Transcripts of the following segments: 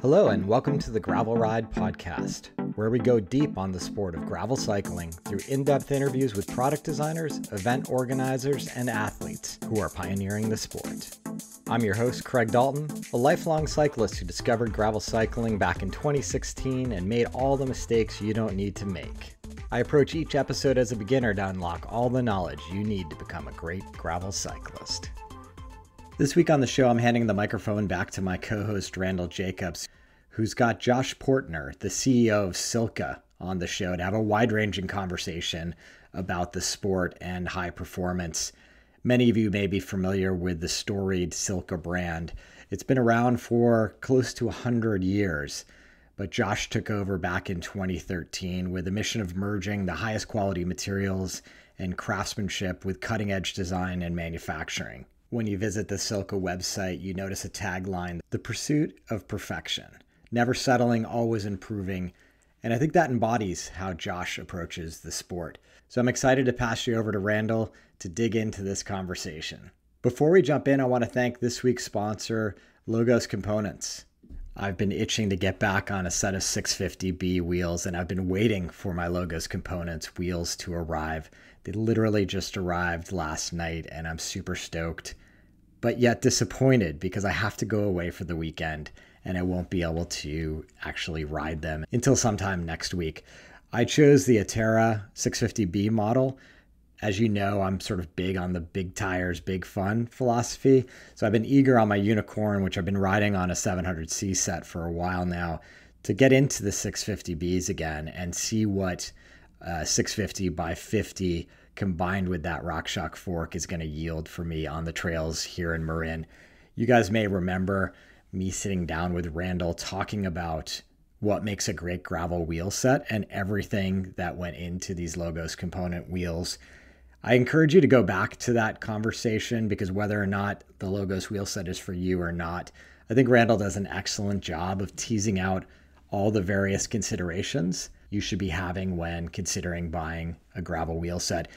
Hello and welcome to the Gravel Ride podcast, where we go deep on the sport of gravel cycling through in-depth interviews with product designers, event organizers, and athletes who are pioneering the sport. I'm your host, Craig Dalton, a lifelong cyclist who discovered gravel cycling back in 2016 and made all the mistakes you don't need to make. I approach each episode as a beginner to unlock all the knowledge you need to become a great gravel cyclist. This week on the show, I'm handing the microphone back to my co-host, Randall Jacobs, who's got Josh Poertner, the CEO of Silca, on the show to have a wide-ranging conversation about the sport and high performance. Many of you may be familiar with the storied Silca brand. It's been around for close to 100 years, but Josh took over back in 2013 with the mission of merging the highest quality materials and craftsmanship with cutting-edge design and manufacturing. When you visit the Silca website, you notice a tagline, "The pursuit of perfection, never settling, always improving." And I think that embodies how Josh approaches the sport. So I'm excited to pass you over to Randall to dig into this conversation. Before we jump in, I want to thank this week's sponsor, Logos Components. I've been itching to get back on a set of 650B wheels, and I've been waiting for my Logos Components wheels to arrive. They literally just arrived last night, and I'm super stoked, but yet disappointed because I have to go away for the weekend and I won't be able to actually ride them until sometime next week. I chose the Atera 650B model. As you know, I'm sort of big on the big tires, big fun philosophy. So I've been eager on my Unicorn, which I've been riding on a 700C set for a while now, to get into the 650Bs again and see what 650 by 50 combined with that RockShox fork is going to yield for me on the trails here in Marin. You guys may remember me sitting down with Randall talking about what makes a great gravel wheel set and everything that went into these Logos component wheels. I encourage you to go back to that conversation because whether or not the Logos wheel set is for you or not, I think Randall does an excellent job of teasing out all the various considerations you should be having when considering buying a gravel wheel set.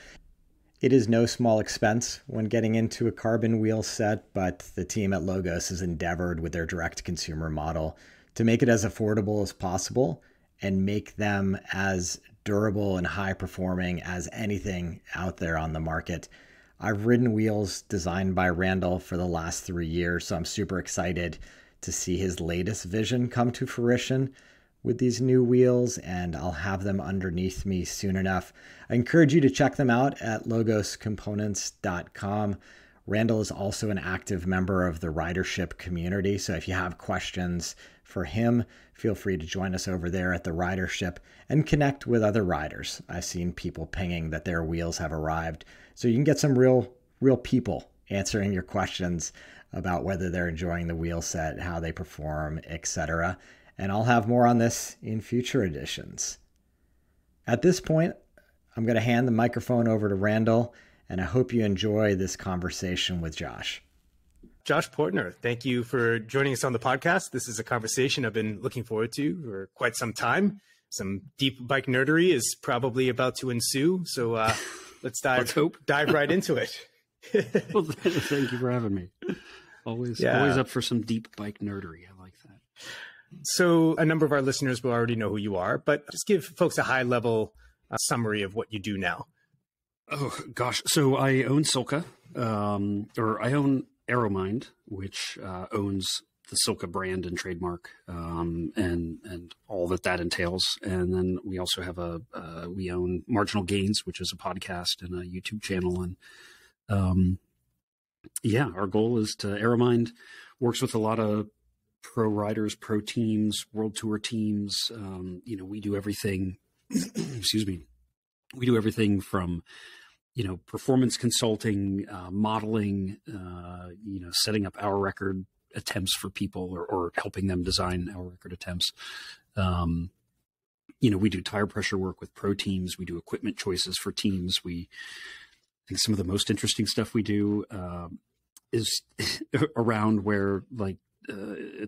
It is no small expense when getting into a carbon wheel set, but the team at Logos has endeavored with their direct consumer model to make it as affordable as possible and make them as durable and high performing as anything out there on the market. I've ridden wheels designed by Randall for the last 3 years, so I'm super excited to see his latest vision come to fruition with these new wheels, and I'll have them underneath me soon enough. I encourage you to check them out at logoscomponents.com. Randall is also an active member of the Ridership community, so if you have questions for him, feel free to join us over there at the Ridership and connect with other riders. I've seen people pinging that their wheels have arrived, so you can get some real people answering your questions about whether they're enjoying the wheel set, how they perform, etc. And I'll have more on this in future editions. At this point, I'm going to hand the microphone over to Randall, and I hope you enjoy this conversation with Josh. Josh Poertner, thank you for joining us on the podcast. This is a conversation I've been looking forward to for quite some time. Some deep bike nerdery is probably about to ensue, so let's dive right into it. Well, thank you for having me. Always up for some deep bike nerdery. I like that. So a number of our listeners will already know who you are, but just give folks a high-level summary of what you do now. Oh, gosh. So I own Silca, or I own Aeromind, which owns the Silca brand and trademark, and all that entails. And then we also have we own Marginal Gains, which is a podcast and a YouTube channel. And our goal is to Aeromind works with a lot of pro riders, pro teams, world tour teams. We do everything, excuse me. We do everything from, performance consulting, modeling, setting up hour record attempts for people or helping them design hour record attempts. We do tire pressure work with pro teams. We do equipment choices for teams. I think some of the most interesting stuff we do is around where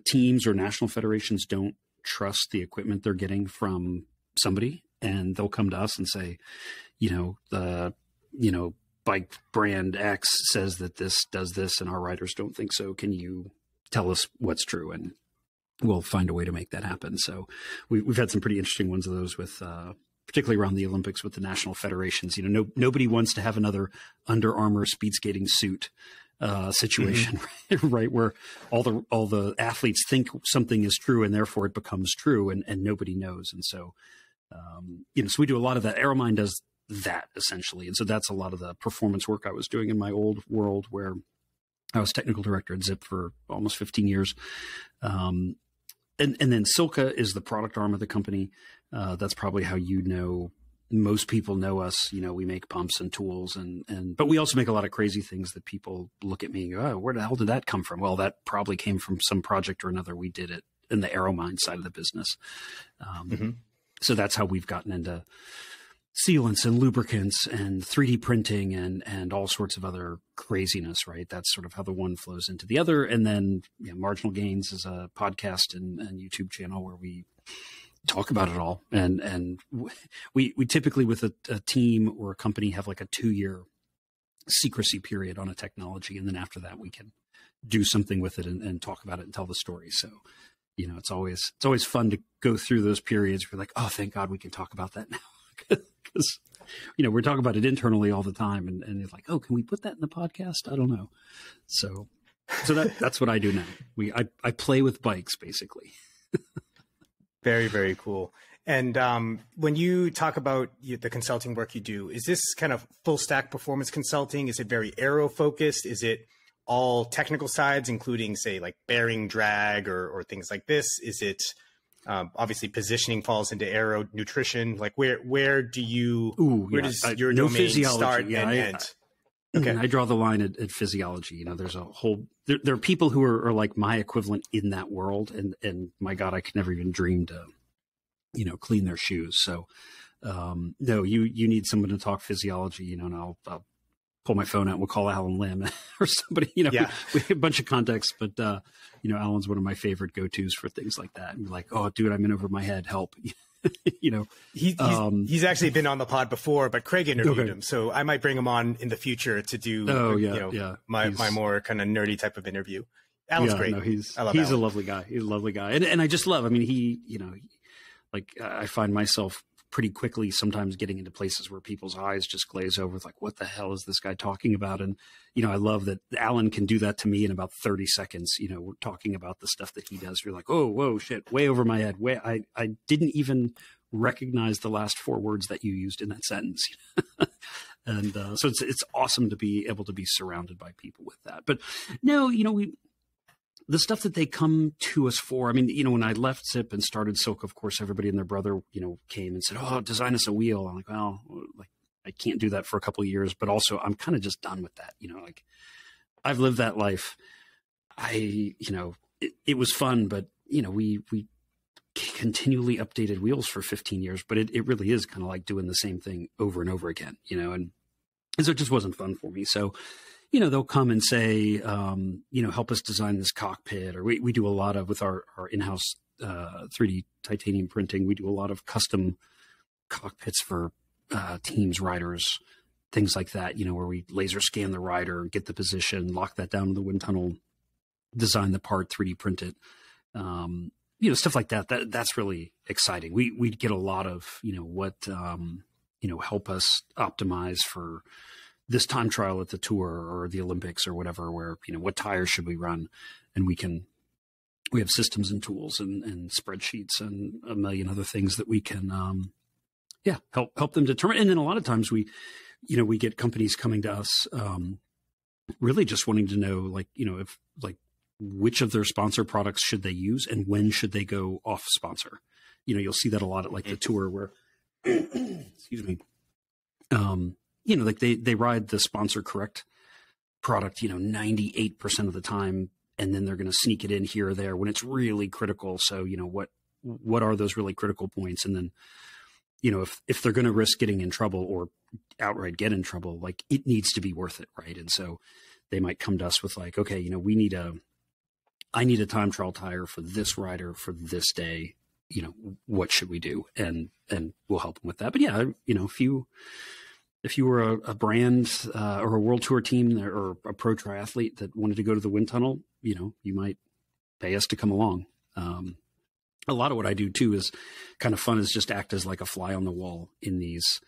teams or national federations don't trust the equipment they're getting from somebody, and they'll come to us and say, bike brand X says that this does this and our riders don't think so. Can you tell us what's true? And we'll find a way to make that happen. So we've had some pretty interesting ones of those with, particularly around the Olympics with the national federations. Nobody wants to have another Under Armour speed skating suit situation, right? Where all the athletes think something is true and therefore it becomes true and nobody knows. And so, so we do a lot of that. Aeromind does that essentially. And so that's a lot of the performance work I was doing in my old world where I was technical director at Zipp for almost 15 years. And then Silca is the product arm of the company. That's probably how most people know us. We make pumps and tools but we also make a lot of crazy things that people look at me and go, oh, where the hell did that come from? Well, that probably came from some project or another. We did it in the Aeromind side of the business. So that's how we've gotten into sealants and lubricants and 3D printing and all sorts of other craziness, right? That's sort of how the one flows into the other. And then Marginal Gains is a podcast and YouTube channel where we talk about it all. And we typically with a team or a company have like a 2-year secrecy period on a technology. And then after that, we can do something with it and talk about it and tell the story. So, it's always fun to go through those periods. We're like, oh, thank God we can talk about that now. Because, we're talking about it internally all the time. And it's like, oh, can we put that in the podcast? I don't know. So that's what I do now. I play with bikes basically. Very, very cool. And when you talk about the consulting work you do, is this kind of full stack performance consulting? Is it very aero focused? Is it all technical sides, including say like bearing drag or things like this? Is it obviously positioning falls into aero nutrition? Like where does your domain start and end? Okay. I draw the line at physiology. There's a whole, there are people who are like my equivalent in that world. And my God, I could never even dream to, clean their shoes. So, no, you need someone to talk physiology, and I'll pull my phone out and we'll call Alan Lim or somebody, we have a bunch of contexts, but, Alan's one of my favorite go-tos for things like that. And be like, oh dude, I'm in over my head. Help. He's actually been on the pod before, but Craig interviewed him, so I might bring him on in the future to do my more kind of nerdy type of interview. Alan's great. No, he's a lovely guy. He's a lovely guy, and I just love. I mean, I find myself pretty quickly sometimes getting into places where people's eyes just glaze over with like, what the hell is this guy talking about? And I love that Alan can do that to me in about 30 seconds. We're talking about the stuff that he does. You're like, oh, whoa, shit, way over my head. I didn't even recognize the last 4 words that you used in that sentence. And so it's awesome to be able to be surrounded by people with that. But no, the stuff that they come to us for, I mean, when I left Zipp and started Silca, of course, everybody and their brother, came and said, oh, design us a wheel. I'm like, well, I can't do that for a couple of years, but also I'm kind of just done with that. I've lived that life. It was fun, but we continually updated wheels for 15 years, but it really is kind of like doing the same thing over and over again, and so it just wasn't fun for me. So, they'll come and say, help us design this cockpit, or we do a lot of, with our in-house 3D titanium printing, we do a lot of custom cockpits for teams, riders, things like that, where we laser scan the rider, get the position, lock that down in the wind tunnel, design the part, 3D print it, stuff like that. That's really exciting. We get a lot of, help us optimize for this time trial at the tour or the Olympics or whatever, where, what tires should we run? And we have systems and tools and spreadsheets and a million other things that we can, help them determine. And then a lot of times we get companies coming to us, really just wanting to know, which of their sponsor products should they use and when should they go off sponsor? You'll see that a lot at like the tour where, excuse me, they ride the sponsor correct product, 98% of the time, and then they're going to sneak it in here or there when it's really critical. So, what are those really critical points? And then, if they're going to risk getting in trouble or outright get in trouble, like it needs to be worth it. Right. And so they might come to us with like, okay, I need a time trial tire for this rider for this day. What should we do? And we'll help them with that. But yeah, a few if you were a brand or a world tour team or a pro triathlete that wanted to go to the wind tunnel, you might pay us to come along. A lot of what I do too is kind of fun, is just act as like a fly on the wall in these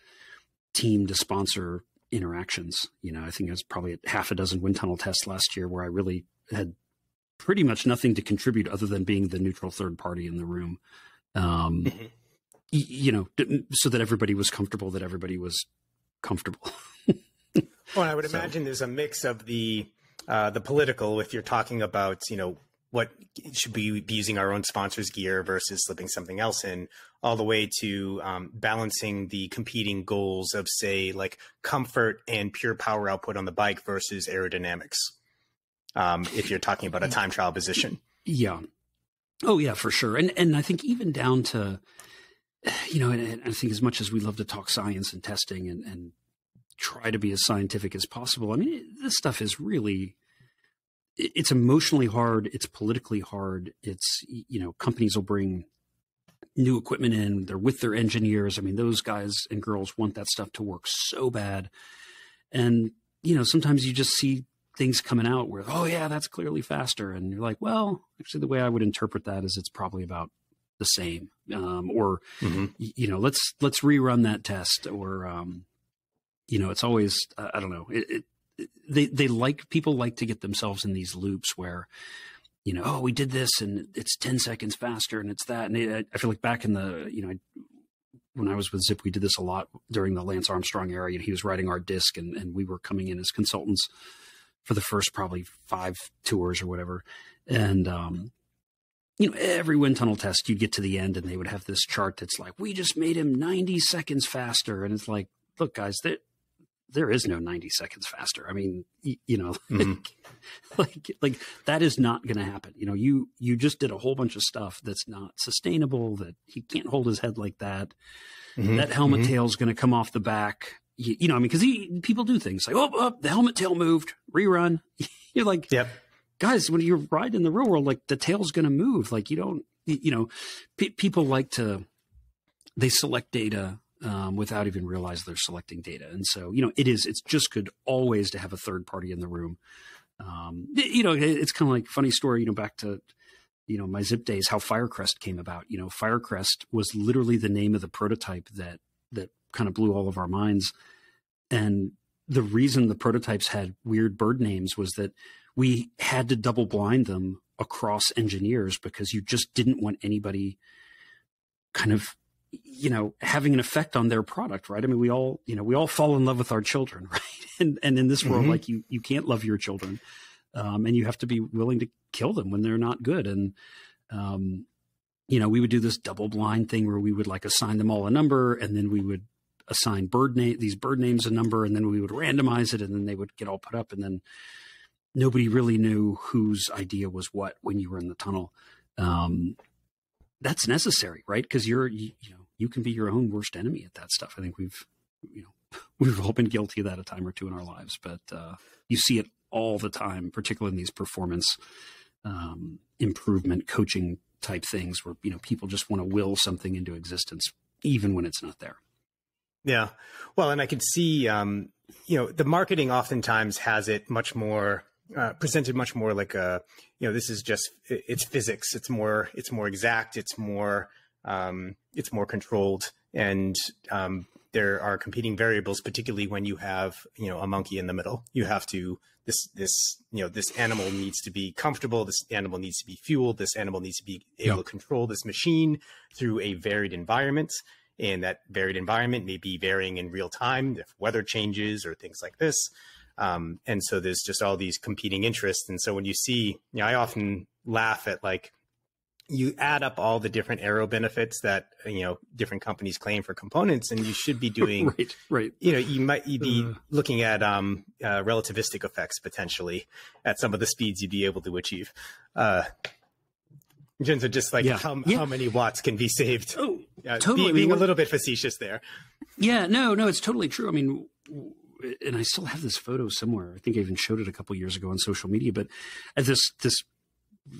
team to sponsor interactions. I think it was probably half a dozen wind tunnel tests last year where I really had pretty much nothing to contribute other than being the neutral third party in the room. So that everybody was comfortable, that everybody was comfortable. Well, I would imagine there's a mix of the political, if you're talking about, what should we be using our own sponsors' gear versus slipping something else in, all the way to balancing the competing goals of, say, like comfort and pure power output on the bike versus aerodynamics. If you're talking about a time trial position. Yeah. Oh yeah, for sure. And I think even down to, and I think as much as we love to talk science and testing and try to be as scientific as possible, I mean, this stuff is really, it's emotionally hard. It's politically hard. It's, companies will bring new equipment in. They're with their engineers. I mean, those guys and girls want that stuff to work so bad. And, sometimes you just see things coming out where, oh yeah, that's clearly faster. And you're like, well, actually the way I would interpret that is it's probably about the same. Or, let's rerun that test. Or, it's always, I don't know, people like to get themselves in these loops where, oh, we did this and it's 10 seconds faster and it's that. And I feel like back in the, when I was with Zipp, we did this a lot during the Lance Armstrong era. He was riding our disc and we were coming in as consultants for the first probably 5 tours or whatever. And, every wind tunnel test, you'd get to the end and they would have this chart that's like, we just made him 90 seconds faster. And it's like, look, guys, there is no 90 seconds faster. I mean, like that is not going to happen. You just did a whole bunch of stuff that's not sustainable, that he can't hold his head like that. That helmet tail is going to come off the back. Because people do things like, oh, the helmet tail moved, rerun. You're like, yep. Guys, when you're riding in the real world, like the tail's going to move. Like people like to, they select data without even realize they're selecting data. And so, it's just good always to have a third party in the room. It's kind of like funny story, back to, my Zipp days, how Firecrest came about. Firecrest was literally the name of the prototype that kind of blew all of our minds. And the reason the prototypes had weird bird names was that we had to double blind them across engineers because you just didn't want anybody kind of, having an effect on their product, right? I mean, we all fall in love with our children, right? And in this world, like you can't love your children. And you have to be willing to kill them when they're not good. And, we would do this double blind thing where we would like assign them all a number, and then we would assign these bird names a number, and then we would randomize it, and then they would get all put up, and then nobody really knew whose idea was what when you were in the tunnel. That's necessary, right? Because you can be your own worst enemy at that stuff. I think we've all been guilty of that a time or two in our lives, but you see it all the time, particularly in these performance improvement coaching type things where, people just want to will something into existence, even when it's not there. Yeah. Well, and I could see, the marketing oftentimes has it much more presented much more like this is just, it's physics. It's more exact. It's more controlled. And there are competing variables, particularly when you have, a monkey in the middle. You have to, this animal needs to be comfortable. This animal needs to be fueled. This animal needs to be able to control this machine through a varied environment. And that varied environment may be varying in real time if weather changes or things like this. And so there's just all these competing interests. And so when you see, I often laugh at like, you add up all the different aero benefits that, different companies claim for components, and you should be doing, right. You'd be looking at relativistic effects potentially at some of the speeds you'd be able to achieve. In terms of just like how many watts can be saved. Oh, totally. Being a little bit facetious there. Yeah, no, it's totally true. I mean, and I still have this photo somewhere. I think I even showed it a couple of years ago on social media, but this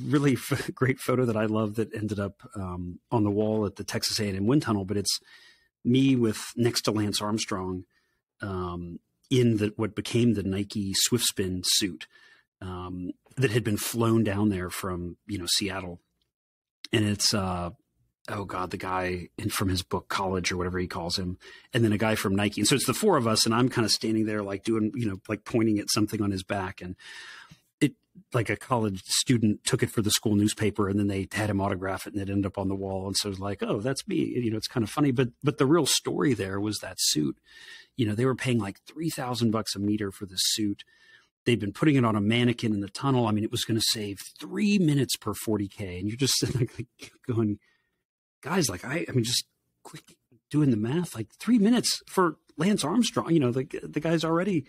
really great photo that I love that ended up on the wall at the Texas A&M wind tunnel, but it's me with next to Lance Armstrong in what became the Nike Swiftspin suit that had been flown down there from, Seattle. And it's, the guy from his book, College or whatever he calls him. And then a guy from Nike. And so it's the four of us, and I'm kind of standing there like doing, like pointing at something on his back. And it, like a college student took it for the school newspaper, and then they had him autograph it, and it ended up on the wall. And so it was like, oh, that's me. It's kind of funny. But the real story there was that suit. They were paying like $3,000 a meter for this suit. They'd been putting it on a mannequin in the tunnel. I mean, it was going to save 3 minutes per 40K. And you're just sitting there going, guys, like, just quick doing the math, like 3 minutes for Lance Armstrong, the guy's already,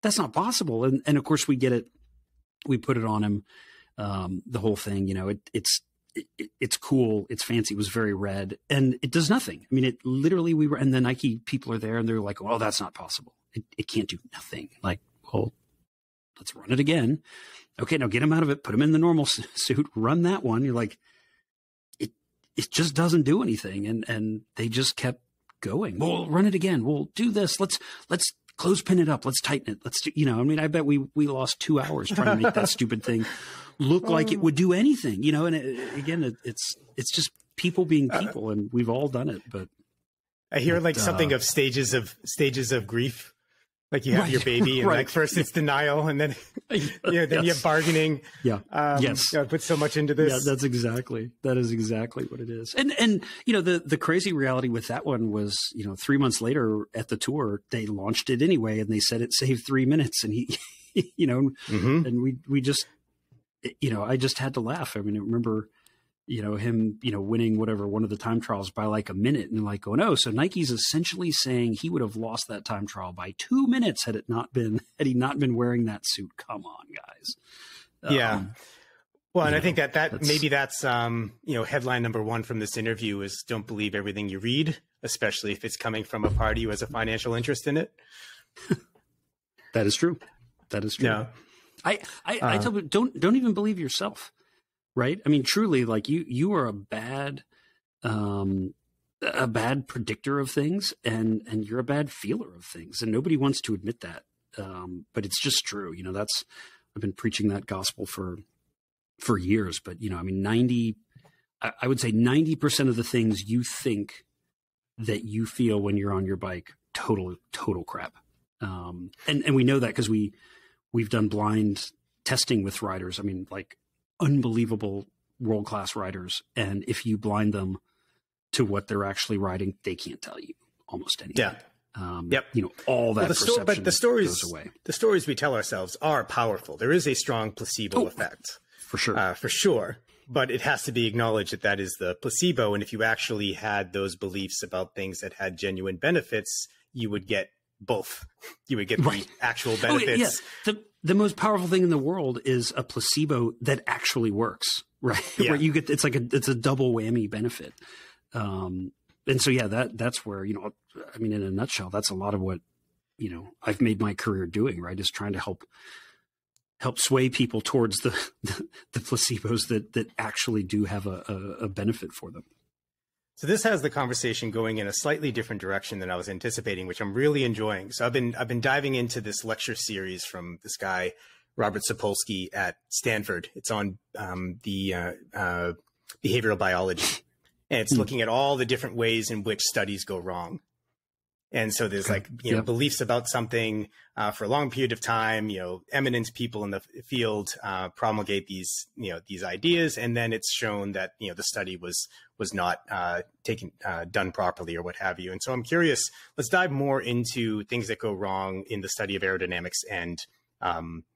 that's not possible. And of course we get it. We put it on him. The whole thing, it's cool. It's fancy. It was very red, and it does nothing. I mean, it literally, and the Nike people are there, and they're like, well, that's not possible. It can't do nothing. Like, well, let's run it again. Okay, now get him out of it. Put him in the normal suit. Run that one. You're like, it just doesn't do anything. And they just kept going. Well, run it again. We'll do this. Let's clothespin it up. Let's tighten it. Let's do, I bet we lost 2 hours trying to make that stupid thing look like it would do anything, and it's just people being people, and we've all done it. But I hear something of stages of grief. Like you have your baby, and like first it's denial, and then then you have bargaining. Yeah, yes. I put so much into this. Yeah, that is exactly what it is. And the crazy reality with that one was, 3 months later at the tour, they launched it anyway, and they said it saved 3 minutes, and he, and we just, I just had to laugh. I mean, I remember, him, winning one of the time trials by like a minute, and like, oh no. So Nike's essentially saying he would have lost that time trial by 2 minutes had he not been wearing that suit. Come on, guys. Yeah. Well, and I think that's headline number one from this interview is don't believe everything you read, especially if it's coming from a party who has a financial interest in it. That is true. Yeah. I tell people, don't even believe yourself. Right. I mean, truly, like you are a bad predictor of things, and you're a bad feeler of things, and nobody wants to admit that. But it's just true. I've been preaching that gospel for years, but I would say 90% of the things you think that you feel when you're on your bike, total crap. And we know that because we've done blind testing with riders. I mean, like, unbelievable world-class riders, and if you blind them to what they're actually riding, they can't tell you almost anything. Yep. All that perception goes away. The stories we tell ourselves are powerful. There is a strong placebo effect, for sure, but it has to be acknowledged that is the placebo. And if you actually had those beliefs about things that had genuine benefits, you would get both. You would get the actual benefits. Oh, yeah. The most powerful thing in the world is a placebo that actually works, right? Yeah. Where you get, it's a double whammy benefit. And so, that's where, in a nutshell, that's a lot of what, I've made my career doing, right? Is trying to help sway people towards the placebos that actually do have a benefit for them. So this has the conversation going in a slightly different direction than I was anticipating, which I'm really enjoying. So I've been diving into this lecture series from this guy, Robert Sapolsky at Stanford. It's on the behavioral biology, and it's looking at all the different ways in which studies go wrong. And so there's beliefs about something for a long period of time, eminent people in the field promulgate these ideas. And then it's shown that, the study was not done properly or what have you. And so I'm curious, let's dive more into things that go wrong in the study of aerodynamics and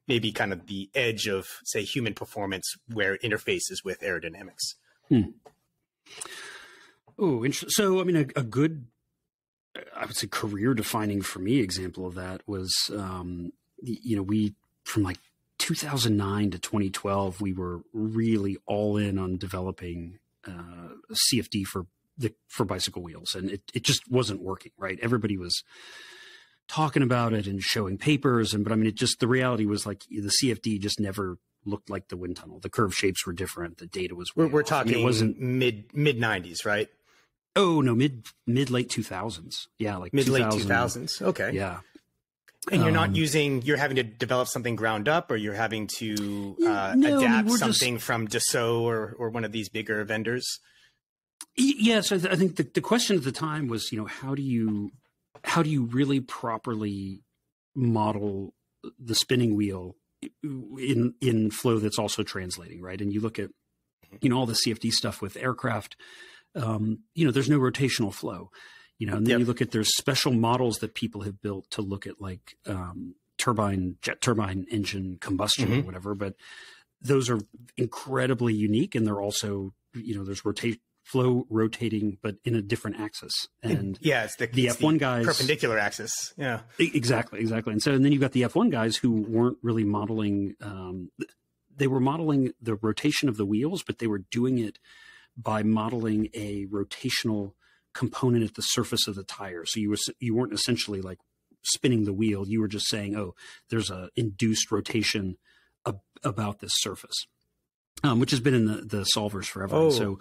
maybe kind of the edge of, say, human performance where it interfaces with aerodynamics. Oh, interesting. So, I mean, a good, I would say, career defining for me example of that was, we, from like 2009 to 2012, we were really all in on developing CFD for bicycle wheels. And it just wasn't working, right? Everybody was talking about it and showing papers. But I mean, the reality was like the CFD just never looked like the wind tunnel. The curve shapes were different. The data was, we're talking, it wasn't mid 90s, right? Oh no, mid late 2000s. Yeah, like mid late 2000s. Okay. Yeah. And you're having to develop something ground up, or you're having to no, adapt something from Dassault or one of these bigger vendors? Yes, I think the question at the time was, how do you really properly model the spinning wheel in flow that's also translating, right? And you look at, all the CFD stuff with aircraft, there's no rotational flow, and then you look at there's special models that people have built to look at like jet turbine engine combustion or whatever, but those are incredibly unique, and they're also, there's flow rotating, but in a different axis. And it's the F1 guys, perpendicular axis. Yeah, exactly. And then you've got the F1 guys who weren't really modeling. They were modeling the rotation of the wheels, but they were doing it by modeling a rotational component at the surface of the tire. So you weren't essentially like spinning the wheel. You were just saying, oh, there's a induced rotation about this surface. Which has been in the solvers forever. Oh, so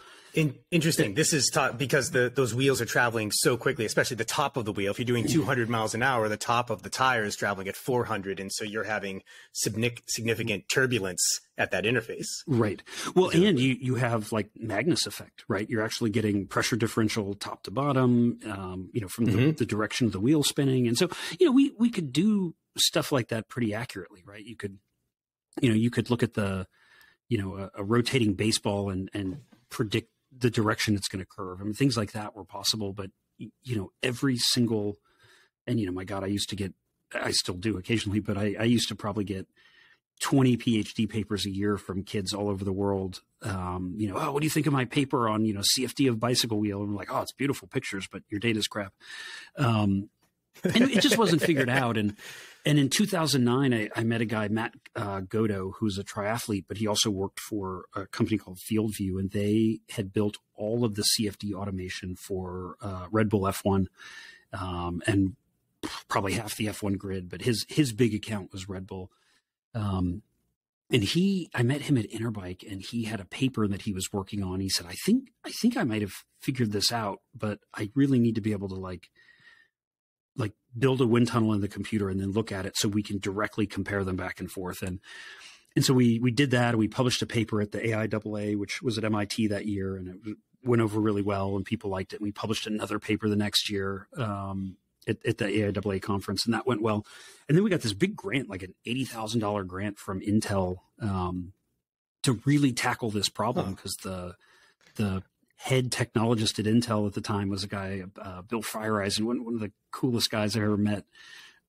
interesting. This is because those wheels are traveling so quickly, especially the top of the wheel. If you're doing 200 miles an hour, the top of the tire is traveling at 400. And so you're having significant turbulence at that interface. Right. Well, and you have like Magnus effect, right? You're actually getting pressure differential top to bottom, from the direction of the wheel spinning. And so, we could do stuff like that pretty accurately, right? You could look at a rotating baseball and predict the direction it's going to curve. I mean, things like that were possible, but every single, and my God, I still do occasionally, but I used to probably get 20 PhD papers a year from kids all over the world. Oh, what do you think of my paper on, CFD of bicycle wheel? And I'm like, oh, it's beautiful pictures, but your data's crap. And it just wasn't figured out. And in 2009, I met a guy, Matt Godo, who's a triathlete, but he also worked for a company called FieldView, and they had built all of the CFD automation for Red Bull F1 and probably half the F1 grid. But his big account was Red Bull. And I met him at Interbike, and he had a paper that he was working on. He said, I think I might have figured this out, but I really need to be able to like build a wind tunnel in the computer and then look at it so we can directly compare them back and forth. And so we did that. We published a paper at the AIAA, which was at MIT that year, and it went over really well and people liked it. And we published another paper the next year at the AIAA conference, and that went well. And then we got this big grant, like an $80,000 grant from Intel to really tackle this problem, because the head technologist at Intel at the time was a guy, Bill Freiereisen, one of the coolest guys I ever met.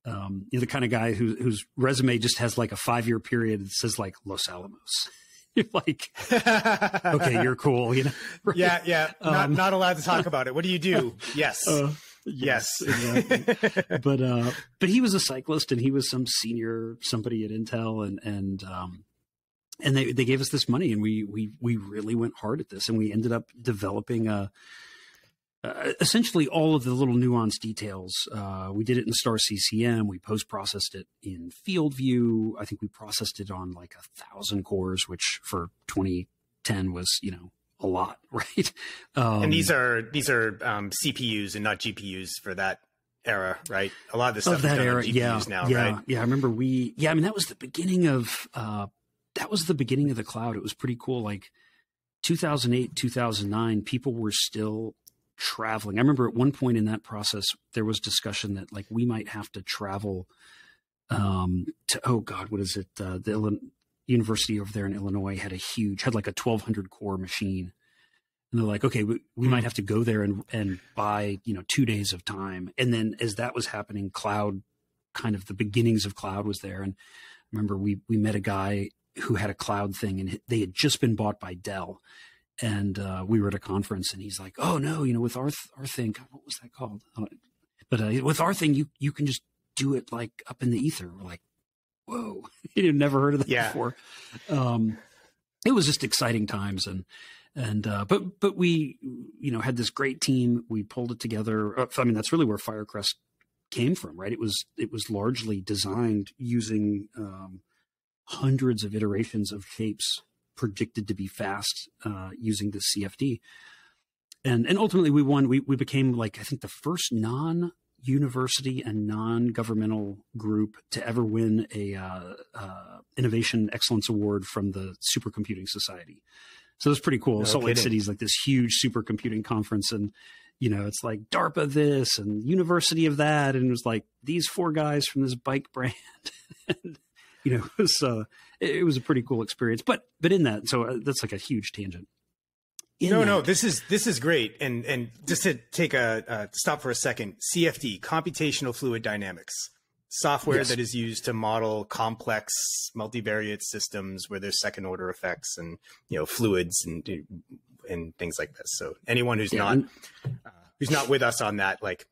The kind of guy whose resume just has like a 5-year period. It says like Los Alamos. You're like, okay, you're cool, Right? Yeah. Not allowed to talk about it. What do you do? Yes. Yes. Exactly. But he was a cyclist, and he was somebody at Intel, and they gave us this money, and we really went hard at this, and we ended up developing essentially all of the little nuanced details. We did it in Star CCM. We post-processed it in FieldView. I think we processed it on like 1,000 cores, which for 2010 was, a lot, right? And these are CPUs and not GPUs for that era, right? A lot of this stuff of that is done era, on GPUs now, right? Yeah. I remember that was the beginning of the cloud. It was pretty cool. Like 2008, 2009, people were still traveling. I remember at one point in that process, there was discussion that like we might have to travel to, oh God, what is it? The university over there in Illinois had like a 1,200 core machine. And they're like, okay, we might have to go there and buy, 2 days of time. And then as that was happening, cloud, kind of the beginnings of cloud was there. And I remember we met a guy who had a cloud thing, and they had just been bought by Dell. And we were at a conference, and he's like, oh no, with our thing, God, what was that called? But with our thing, you can just do it like up in the ether. We're like, whoa, you'd never heard of that before. It was just exciting times. But we, had this great team. We pulled it together. I mean, that's really where Firecrest came from, right? It was largely designed using hundreds of iterations of shapes predicted to be fast using the CFD. And ultimately we won. We became like, I think the first non-university and non-governmental group to ever win a Innovation Excellence Award from the Supercomputing Society. So that's pretty cool. No Salt Lake kidding. City is like this huge supercomputing conference, and it's like DARPA this and University of that, and it was like these 4 guys from this bike brand. And, it was a pretty cool experience. But in that, so that's like a huge tangent. No, this is great. And just to take a stop for a second, CFD, computational fluid dynamics, software that is used to model complex multivariate systems where there's second order effects and, fluids and things like this. So anyone who's not with us on that, like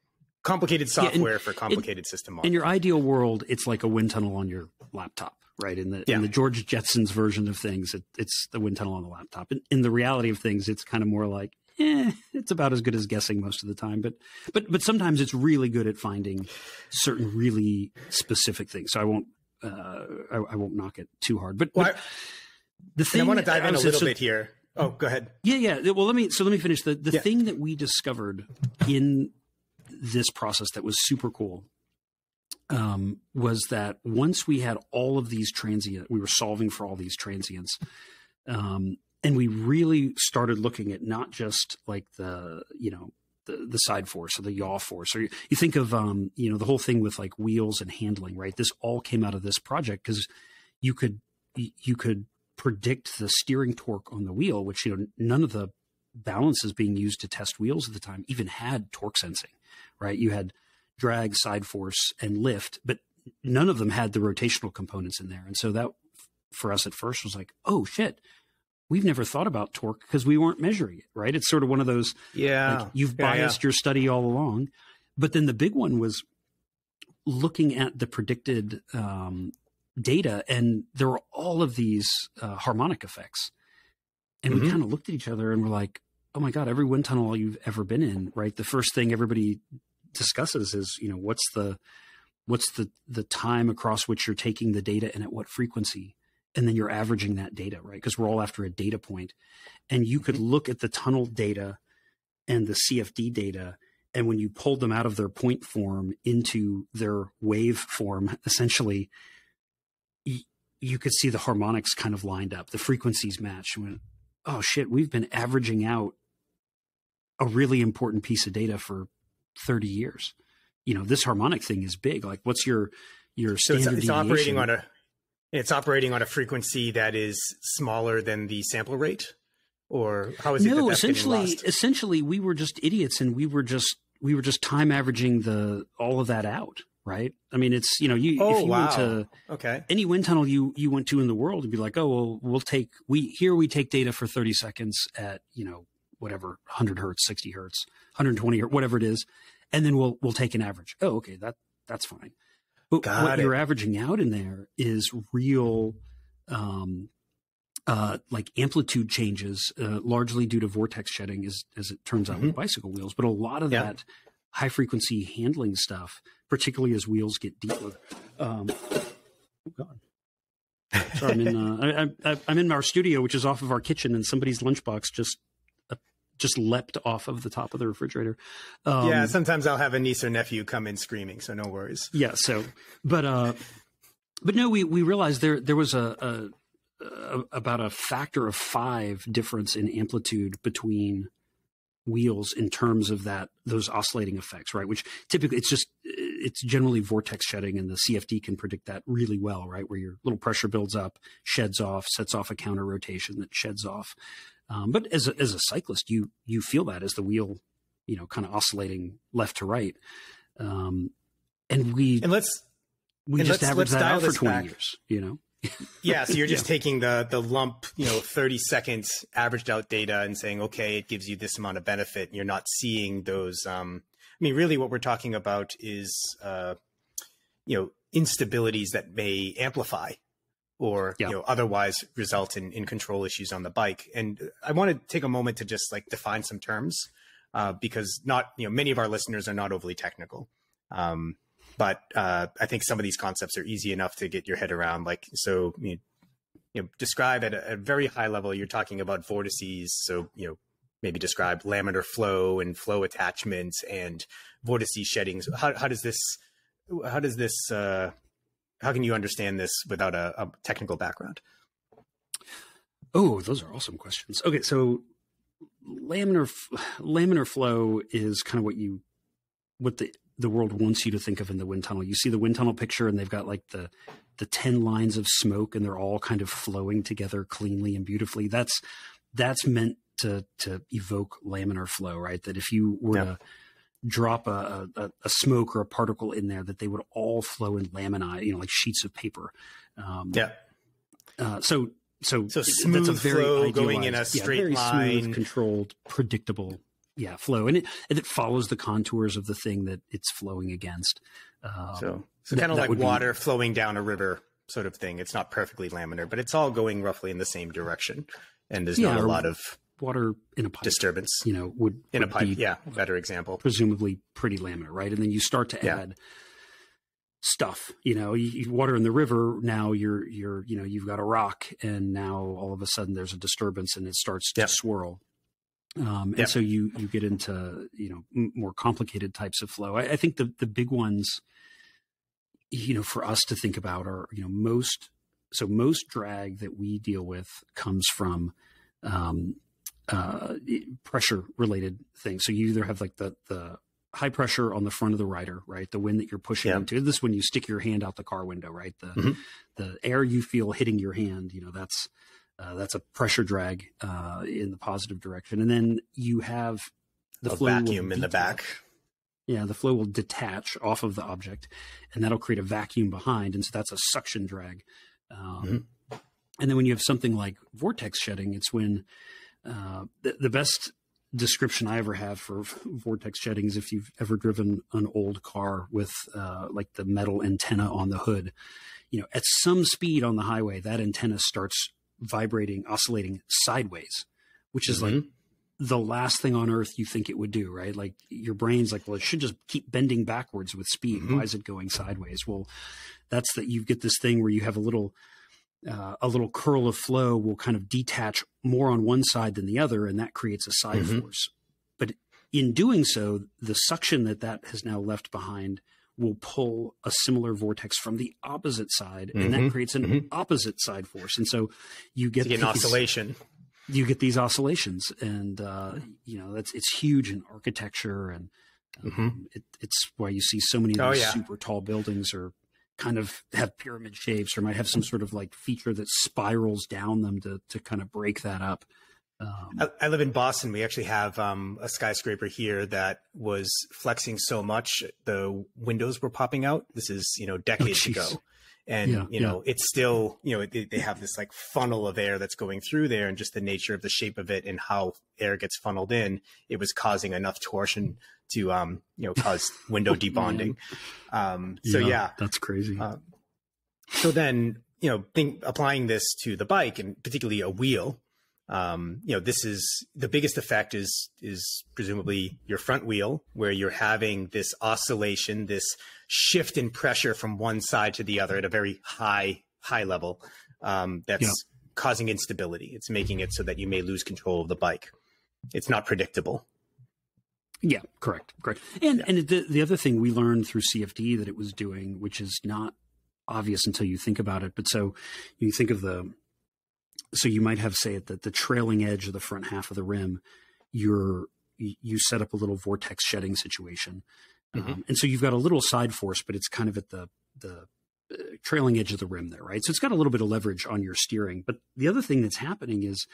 complicated software for complicated system models. In your ideal world, it's like a wind tunnel on your laptop, right? In the George Jetson's version of things, it's the wind tunnel on the laptop. In the reality of things, it's kind of more like, it's about as good as guessing most of the time. But sometimes it's really good at finding certain really specific things. So I won't knock it too hard. But the thing I want to dive in a little bit here. Oh, go ahead. Yeah. Well, let me finish. The thing that we discovered in this process that was super cool was that once we had all of these we were solving for all these transients, and we really started looking at not just like the side force or the yaw force, or you think of the whole thing with like wheels and handling, right? This all came out of this project because you could predict the steering torque on the wheel, which none of the balances being used to test wheels at the time even had torque sensing, right? You had drag, side force, and lift, but none of them had the rotational components in there. And so that for us at first was like, oh shit, we've never thought about torque because we weren't measuring it, right? It's sort of one of those, like, you've biased your study all along. But then the big one was looking at the predicted data, and there were all of these harmonic effects. And we kind of looked at each other and we're like, oh my God, every wind tunnel you've ever been in, right? The first thing everybody discusses is, what's the time across which you're taking the data and at what frequency? And then you're averaging that data, right? Because we're all after a data point. And you could look at the tunnel data and the CFD data, and when you pulled them out of their point form into their wave form, essentially, you could see the harmonics kind of lined up. The frequencies matched. We went, oh shit, we've been averaging out a really important piece of data for 30 years. This harmonic thing is big. Like, what's your standard deviation? It's operating on a frequency that is smaller than the sample rate, or how is it? No, that's essentially, we were just idiots, and we were just time averaging all of that out, right? I mean, it's if you went to any wind tunnel you went to in the world, it'd be like, oh well, we take data for 30 seconds at whatever 100 hertz, 60 hertz, 120 hertz, whatever it is, and then we'll take an average. Oh, okay, that's fine. But what you're averaging out in there is real, like amplitude changes, largely due to vortex shedding, as it turns out with bicycle wheels. But a lot of that high frequency handling stuff, particularly as wheels get deeper. Oh God! Sorry, I'm in our studio, which is off of our kitchen, and somebody's lunchbox just leapt off of the top of the refrigerator. Sometimes I'll have a niece or nephew come in screaming, so no worries. Yeah. So, but no, we realized there was about a factor of 5 difference in amplitude between wheels in terms of those oscillating effects, right? Which typically it's generally vortex shedding, and the CFD can predict that really well, right? Where your little pressure builds up, sheds off, sets off a counter rotation that sheds off. But as a cyclist, you feel that as the wheel, kind of oscillating left to right. And let's average that out for 20 years, Yeah. So you're just taking the lump, 30 seconds averaged out data and saying, okay, it gives you this amount of benefit. And you're not seeing those. Really what we're talking about is, instabilities that may amplify or otherwise result in control issues on the bike. And I want to take a moment to just define some terms because many of our listeners are not overly technical. But I think some of these concepts are easy enough to get your head around. Describe at a very high level, you're talking about vortices. So, maybe describe laminar flow and flow attachments and vortices sheddings. How can you understand this without a technical background? Oh, those are awesome questions. Okay, so laminar flow is kind of what the world wants you to think of in the wind tunnel. You see the wind tunnel picture, and they've got like the 10 lines of smoke, and they're all kind of flowing together cleanly and beautifully. That's meant to evoke laminar flow, right? That if you were to drop a smoke or a particle in there, that they would all flow in lamini, like sheets of paper. So smooth that's a very flow going in a straight very line, smooth, controlled, predictable, flow, and it follows the contours of the thing that it's flowing against. So kind of like water flowing down a river, sort of thing. It's not perfectly laminar, but it's all going roughly in the same direction, and there's not a lot of water in a pipe disturbance. Would in a pipe, be better example. Presumably pretty laminar, right? And then you start to add stuff, water in the river. Now you've got a rock, and now all of a sudden there's a disturbance and it starts to swirl. And so you get into, more complicated types of flow. I think the big ones, for us to think about are, most drag that we deal with comes from, pressure related things. So you either have like the high pressure on the front of the rider, right? The wind that you're pushing into. This is when you stick your hand out the car window, right? The air you feel hitting your hand, that's a pressure drag in the positive direction. And then you have the flow vacuum in the back. Yeah, the flow will detach off of the object, and that'll create a vacuum behind. And so that's a suction drag. And then when you have something like vortex shedding, it's when the best description I ever have for vortex shedding is if you've ever driven an old car with like the metal antenna on the hood, at some speed on the highway, that antenna starts vibrating, oscillating sideways, which is like the last thing on earth you think it would do, right? Like your brain's like, well, it should just keep bending backwards with speed. Why is it going sideways? Well, that's that you get this thing where you have a little curl of flow will kind of detach more on one side than the other, and that creates a side force. But in doing so, the suction that has now left behind will pull a similar vortex from the opposite side, and that creates an opposite side force. And so you get an oscillation. You get these oscillations, and it's huge in architecture, and it's why you see so many of these super tall buildings are kind of have pyramid shapes, or might have some sort of like feature that spirals down them to kind of break that up. I live in Boston. We actually have a skyscraper here that was flexing so much the windows were popping out. This is decades ago, and it's still they have this like funnel of air that's going through there, and just the nature of the shape of it and how air gets funneled in, it was causing enough torsion to cause window debonding. That's crazy. So then applying this to the bike, and particularly a wheel. This is the biggest effect is presumably your front wheel, where you're having this oscillation, this shift in pressure from one side to the other at a very high level. That's causing instability. It's making it so that you may lose control of the bike. It's not predictable. Yeah, correct. And the other thing we learned through CFD that it was doing, which is not obvious until you think about it, but so you think of so you might have, say, at the trailing edge of the front half of the rim, you set up a little vortex shedding situation. And so you've got a little side force, but it's kind of at the trailing edge of the rim there, right? So it's got a little bit of leverage on your steering. But the other thing that's happening is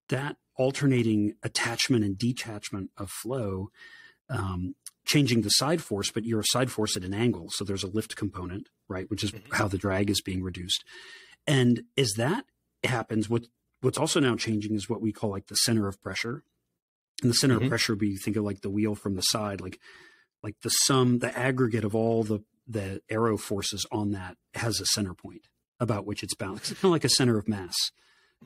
that alternating attachment and detachment of flow, changing the side force, but you're a side force at an angle. So there's a lift component, right? Which is how the drag is being reduced. And as that happens, what's also now changing is what we call like the center of pressure. And the center of pressure, you think of like the wheel from the side, like the aggregate of all the aero forces on that has a center point about which it's balanced. It's kind of like a center of mass.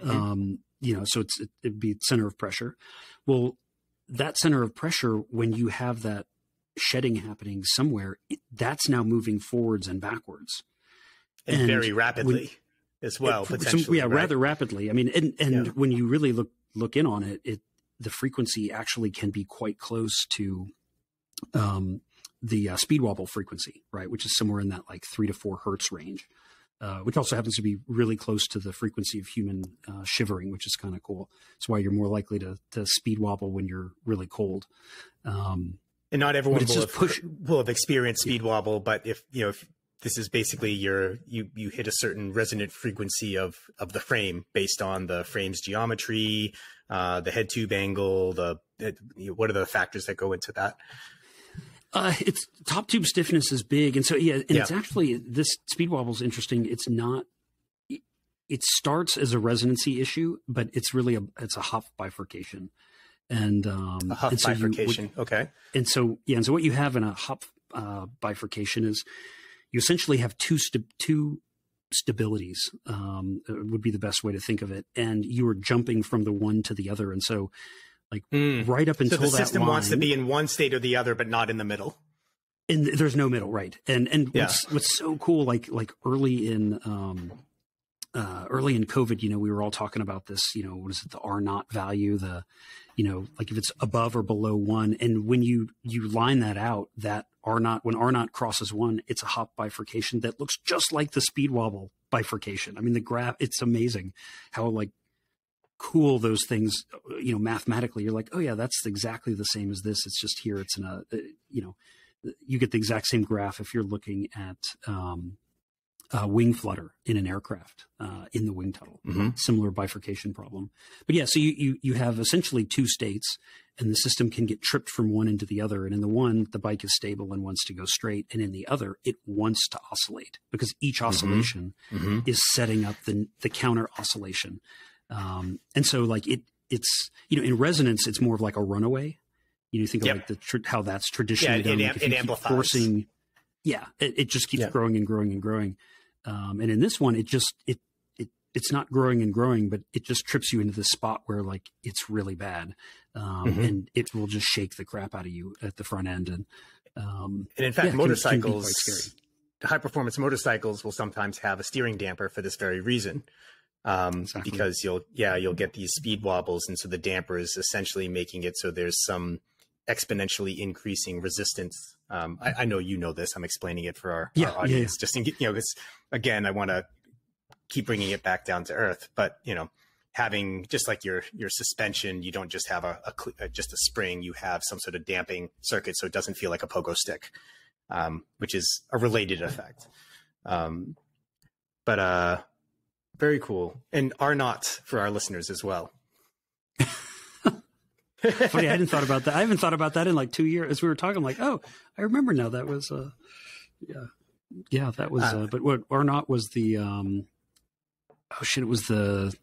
So it'd be center of pressure. Well, that center of pressure, when you have that shedding happening somewhere, that's now moving forwards and backwards. And very rapidly as well, potentially. Rather rapidly. I mean, and when you really look in on it, the frequency actually can be quite close to the speed wobble frequency, right? Which is somewhere in that like 3 to 4 hertz range, which also happens to be really close to the frequency of human shivering, which is kind of cool. It's why you're more likely to speed wobble when you're really cold. And not everyone will have experienced speed wobble, but if this is basically you hit a certain resonant frequency of the frame based on the frame's geometry, the head tube angle, what are the factors that go into that? It's top tube stiffness is big. And so, it's actually, this speed wobble is interesting. It's not, it starts as a resonancy issue, but it's really it's a Huff bifurcation. And, a Huff bifurcation. Okay. And so what you have in a Huff bifurcation is you essentially have two stabilities, would be the best way to think of it. And you are jumping from the one to the other. And so, right up until that line, so the system wants to be in one state or the other, but not in the middle. And there's no middle, right? And what's so cool, like early in COVID, we were all talking about this. What is it? The R0 value, like if it's above or below 1, and when you line that out, that R0, when R0 crosses 1, it's a Hop bifurcation that looks just like the speed wobble bifurcation. I mean, the graph, it's amazing how cool those things, mathematically, you're like, oh yeah, that's exactly the same as this. It's just here. It's in a, you get the exact same graph if you're looking at wing flutter in an aircraft in the wing tunnel. Similar bifurcation problem. But yeah, so you have essentially 2 states, and the system can get tripped from one into the other. And in the one, the bike is stable and wants to go straight, and in the other, it wants to oscillate because each oscillation is setting up the counter oscillation. And so it's, in resonance, it's more of like a runaway. You think of how that's traditionally done. It amplifies. It just keeps growing and growing and growing. And in this one, it's not growing and growing, but it just trips you into this spot where it's really bad. And it will just shake the crap out of you at the front end. And in fact, motorcycles, high performance motorcycles will sometimes have a steering damper for this very reason. Exactly. Because you'll get these speed wobbles, and so the damper is essentially making it so there's some exponentially increasing resistance. I know this. I'm explaining it for our audience, just in because again, I want to keep bringing it back down to earth. But having just like your suspension, you don't just have just a spring. You have some sort of damping circuit, so it doesn't feel like a pogo stick, which is a related effect. But very cool. And R0 for our listeners as well. Funny, I hadn't thought about that. I haven't thought about that in 2 years. As we were talking, I'm like, oh, I remember now. That was, that was, but what R0 was the, it was the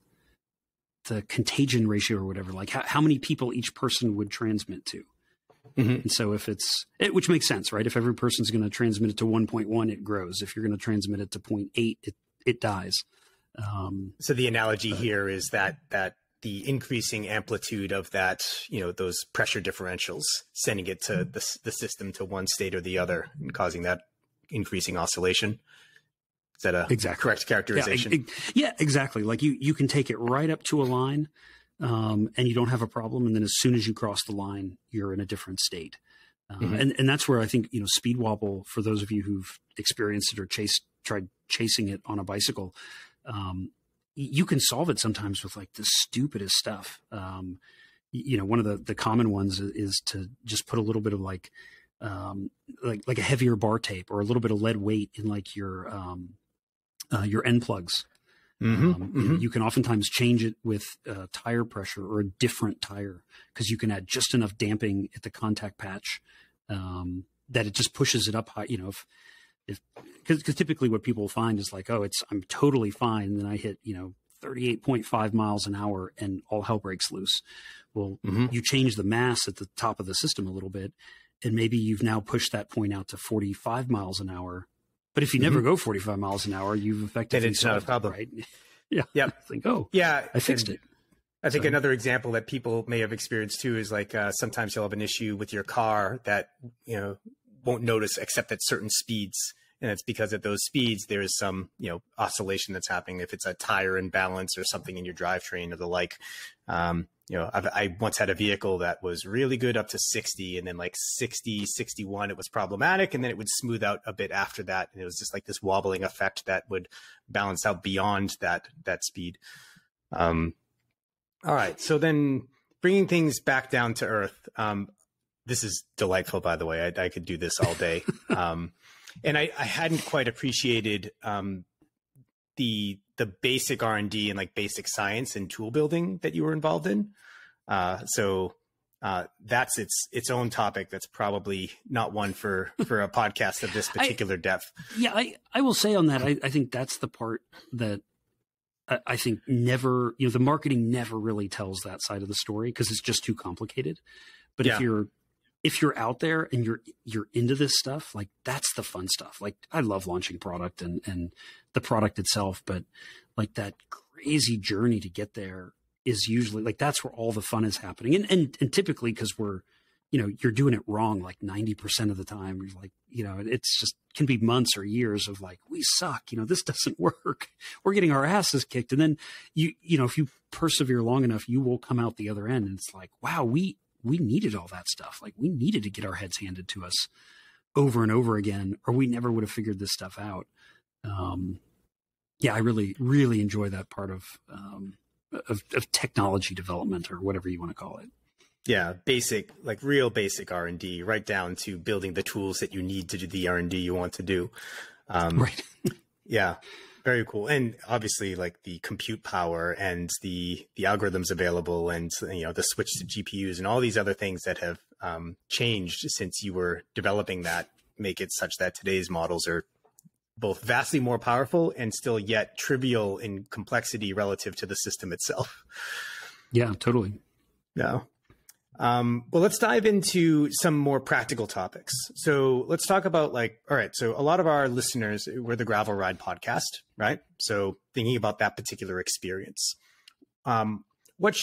contagion ratio or whatever, how many people each person would transmit to. And so if which makes sense, right? If every person's going to transmit it to 1.1, it grows. If you're going to transmit it to 0.8, it dies. So the analogy here is that the increasing amplitude of that, those pressure differentials, sending it to the system to one state or the other and causing that increasing oscillation. Is that a correct characterization? Yeah, exactly. You can take it right up to a line, and you don't have a problem. And then as soon as you cross the line, you're in a different state. And that's where I think, speed wobble, for those of you who've experienced it or tried chasing it on a bicycle, you can solve it sometimes with the stupidest stuff. One of the common ones is to just put a little bit of like a heavier bar tape or a little bit of lead weight in your end plugs. You can oftentimes change it with tire pressure or a different tire, because you can add just enough damping at the contact patch that it just pushes it up high. Because typically what people find is I'm totally fine, and then I hit 38.5 miles an hour and all hell breaks loose. Well, you change the mass at the top of the system a little bit, and maybe you've now pushed that point out to 45 miles an hour. But if you never go 45 miles an hour, you've effectively solved it, right? Yeah. I fixed it. I think another example that people may have experienced too is sometimes you'll have an issue with your car that won't notice except at certain speeds. And it's because at those speeds, there is some, oscillation that's happening. If it's a tire imbalance or something in your drivetrain or the like, I once had a vehicle that was really good up to 60, and then like 60, 61, it was problematic. And then it would smooth out a bit after that. And it was just like this wobbling effect that would balance out beyond that speed. All right. So then bringing things back down to earth. This is delightful, by the way. I could do this all day. And I hadn't quite appreciated the basic R&D and like basic science and tool building that you were involved in. So that's its own topic. That's probably not one for a podcast of this particular depth. Yeah, I will say on that, I think that's the part that I think never, the marketing never really tells that side of the story because it's just too complicated. But if you're out there and you're into this stuff, like that's the fun stuff. Like I love launching product and the product itself, but like that crazy journey to get there is usually like, that's where all the fun is happening. And typically because we're, you're doing it wrong, like 90% of the time, you're like, it's just can be months or years of like, we suck, this doesn't work. We're getting our asses kicked. And then if you persevere long enough, you will come out the other end. And it's like, wow, we needed all that stuff. Like we needed to get our heads handed to us over and over again, or we never would have figured this stuff out. I really, really enjoy that part of technology development or whatever you want to call it. Yeah. Basic, like real basic R&D, right down to building the tools that you need to do the R&D you want to do. Right. Yeah. Very cool. And obviously like the compute power and the algorithms available and, the switch to GPUs and all these other things that have changed since you were developing that make it such that today's models are both vastly more powerful and still yet trivial in complexity relative to the system itself. Yeah, totally. Yeah. Well, let's dive into some more practical topics. So let's talk about all right, so a lot of our listeners, we're the Gravel Ride podcast, right? So thinking about that particular experience, what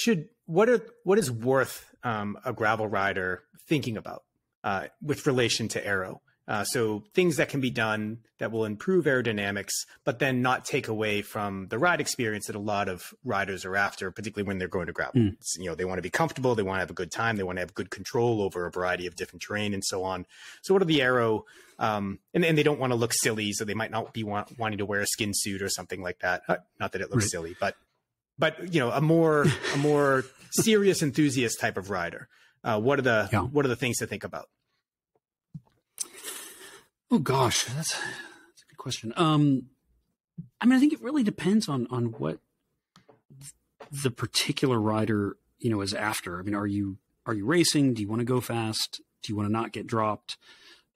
is worth a gravel rider thinking about with relation to aero? So things that can be done that will improve aerodynamics, but then not take away from the ride experience that a lot of riders are after, particularly when they're going to gravel. They want to be comfortable, they want to have a good time, they want to have good control over a variety of different terrain and so on. So what are the aero, and they don't want to look silly, so they might not be wanting to wear a skin suit or something like that. Not that it looks silly, but a more serious enthusiast type of rider. What are the things to think about? Oh gosh, that's a good question. I think it really depends on what the particular rider, is after. Are you racing? Do you want to go fast? Do you want to not get dropped?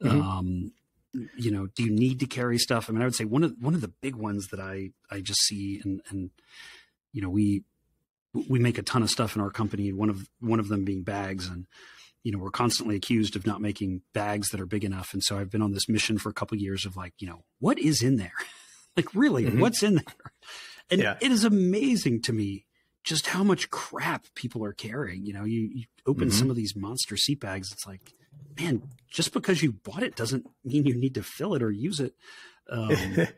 Mm-hmm. Do you need to carry stuff? I would say one of the big ones that I just see and we make a ton of stuff in our company. One of them being bags, and we're constantly accused of not making bags that are big enough. And so I've been on this mission for a couple of years of what is in there? Like really, mm-hmm. What's in there? And It is amazing to me just how much crap people are carrying. You open mm-hmm. some of these monster seat bags. It's like, man, just because you bought it doesn't mean you need to fill it or use it. And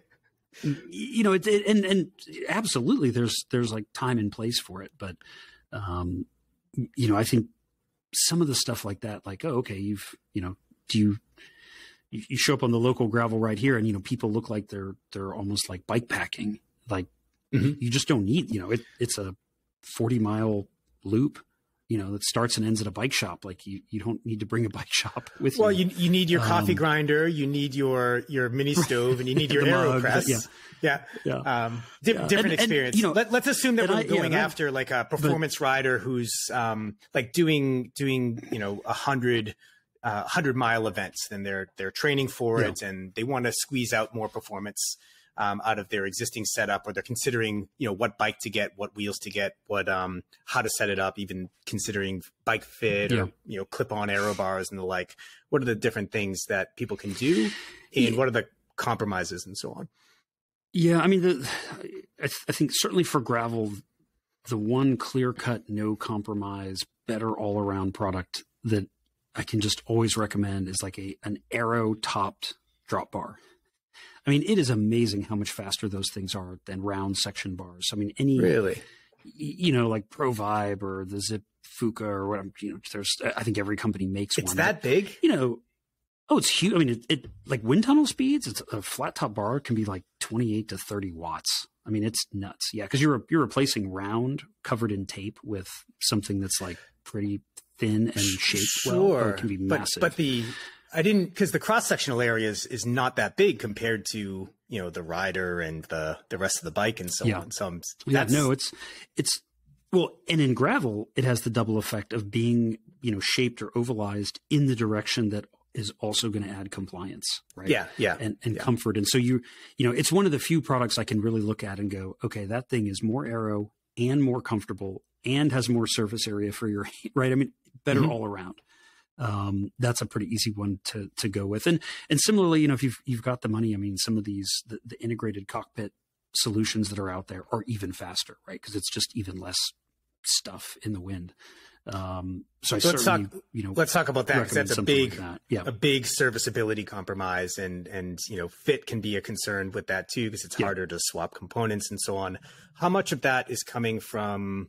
absolutely there's like time and place for it. But, I think some of the stuff like that, like, oh, okay, you show up on the local gravel ride here and, people look like they're almost like bike packing. Like mm-hmm. you just don't need, it's a 40-mile loop, that starts and ends at a bike shop. Like you don't need to bring a bike shop with you. Well, you need your coffee grinder, you need your mini stove, and you need your AeroPress. Different experience. Let's assume that we're going after like a performance rider who's like doing 100-mile events. Then they're training for it, and they want to squeeze out more performance out of their existing setup, or they're considering, what bike to get, what wheels to get, what, how to set it up, even considering bike fit or, clip-on aero bars and the like. What are the different things that people can do, and what are the compromises and so on? Yeah. I think certainly for gravel, the one clear-cut, no compromise, better all-around product that I can just always recommend is like an aero topped drop bar. It is amazing how much faster those things are than round section bars. Really? like Pro Vibe or the Zipp Fuka or what, I think every company makes one. It's that big? Oh, it's huge. I mean, it like wind tunnel speeds, it's a flat top bar can be like 28 to 30 watts. I mean, it's nuts. Yeah. Cause you're replacing round covered in tape with something that's like pretty thin and shaped well. Or it can be massive. But because the cross-sectional area is not that big compared to, the rider and the rest of the bike and so on. So it's well, and in gravel, it has the double effect of being, shaped or ovalized in the direction that is also going to add compliance, right? Yeah. And comfort. And so it's one of the few products I can really look at and go, okay, that thing is more aero and more comfortable and has more surface area for your, right? I mean, better all around. That's a pretty easy one to go with. And similarly, if you've got the money, I mean, some of these, the integrated cockpit solutions that are out there are even faster, right? Because it's just even less stuff in the wind. So let's talk about that, because that's a big, like a big serviceability compromise, and fit can be a concern with that too, because it's harder to swap components and so on. How much of that is coming from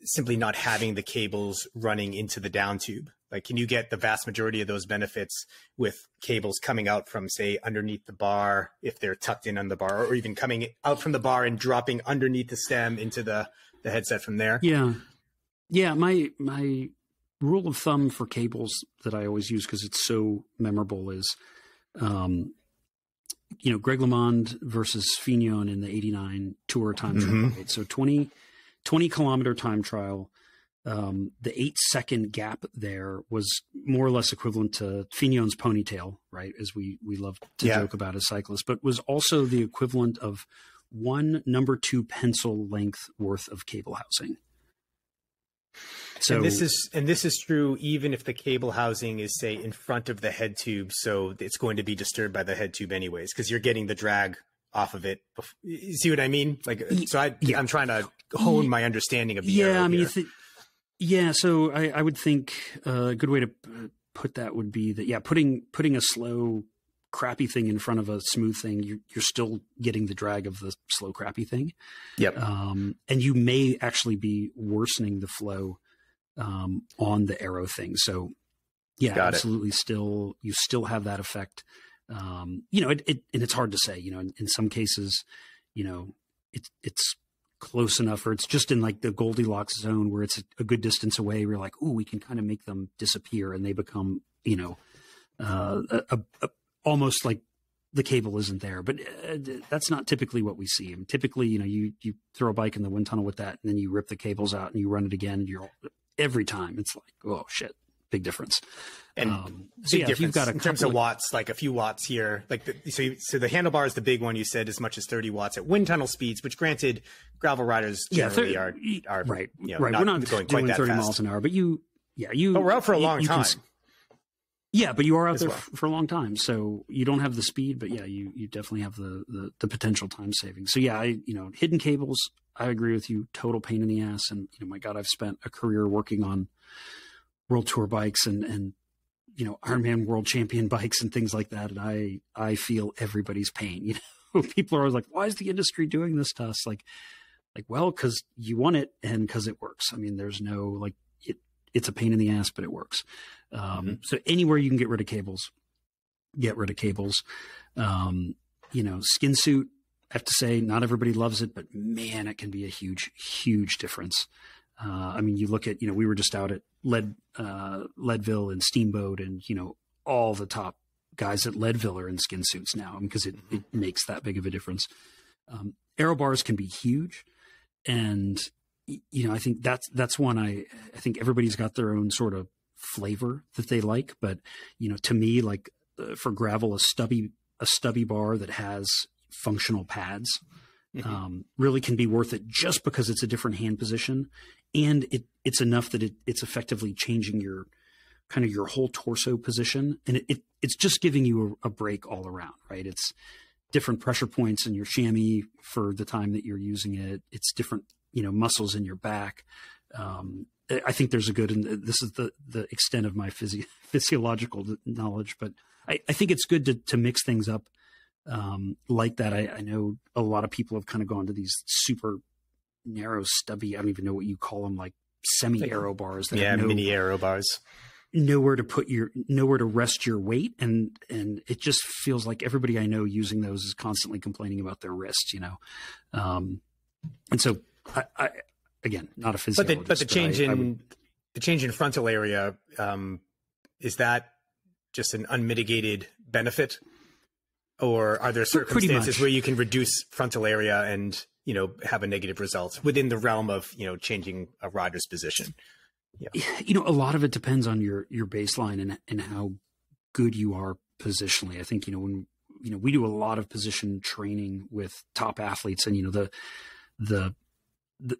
simply not having the cables running into the down tube? Like, can you get the vast majority of those benefits with cables coming out from, say, underneath the bar, if they're tucked in on the bar, or even coming out from the bar and dropping underneath the stem into the headset from there? Yeah, my rule of thumb for cables that I always use, because it's so memorable, is, Greg LeMond versus Fignon in the 89 Tour time trial. Right? So 20 kilometer time trial. The 8-second gap there was more or less equivalent to Fignon's ponytail, right? As we love to joke about as cyclists, but was also the equivalent of one number 2 pencil length worth of cable housing. So, and this is true even if the cable housing is, say, in front of the head tube, so it's going to be disturbed by the head tube anyways, because you're getting the drag off of it. You see what I mean? Like, so I'm trying to hone my understanding of the aero here. So I would think a good way to put that would be that putting a slow, crappy thing in front of a smooth thing, you're still getting the drag of the slow, crappy thing. And you may actually be worsening the flow on the aero thing. So absolutely, you still have that effect. And it's hard to say, in some cases, it's close enough, or it's just in like the Goldilocks zone where it's a good distance away. We're like, we can kind of make them disappear, and they become, almost like the cable isn't there. But that's not typically what we see. And typically, you throw a bike in the wind tunnel with that, and then you rip the cables out and you run it again. And every time it's like, oh shit, big difference. And big difference you've got in terms of watts, like a few watts here. Like so the handlebar is the big one. You said as much as 30 watts at wind tunnel speeds, which granted, gravel riders generally are right. Not We're not going doing quite that 30 fast. miles an hour, but But we're out for a long time. But you are out there for a long time, so you don't have the speed, but you definitely have the potential time saving. So hidden cables, I agree with you, total pain in the ass. And my God, I've spent a career working on World Tour bikes and Ironman World Champion bikes and things like that, and I feel everybody's pain. People are always like, why is the industry doing this to us? Like, well, because you want it and because it works. I mean, there's no it's a pain in the ass, but it works. So anywhere you can get rid of cables, get rid of cables. Skin suit, I have to say, not everybody loves it, but man, it can be a huge, huge difference. I mean, you look at, we were just out at Leadville and Steamboat, and, all the top guys at Leadville are in skin suits now, because it makes that big of a difference. Aero bars can be huge. And, I think that's one I think everybody's got their own sort of flavor that they like. But, to me, like for gravel, a stubby bar that has functional pads really can be worth it, just because it's a different hand position. And it's enough that it's effectively changing your whole torso position. And it's just giving you a break all around, right? It's different pressure points in your chamois for the time that you're using it. It's different, muscles in your back. I think there's and this is the extent of my physiological knowledge, but I think it's good to mix things up like that. I know a lot of people have kind of gone to these super narrow, stubby, I don't even know what you call them, like semi-aero bars. That have mini aero bars. Nowhere to rest your weight. And it just feels like everybody I know using those is constantly complaining about their wrists, you know? And so I again, not a physiologist. But the change in frontal area, is that just an unmitigated benefit, or are there circumstances where you can reduce frontal area and, you know, have a negative result within the realm of, you know, changing a rider's position? Yeah. You know, a lot of it depends on your baseline and how good you are positionally. I think, you know, when, you know, we do a lot of position training with top athletes, and, you know, the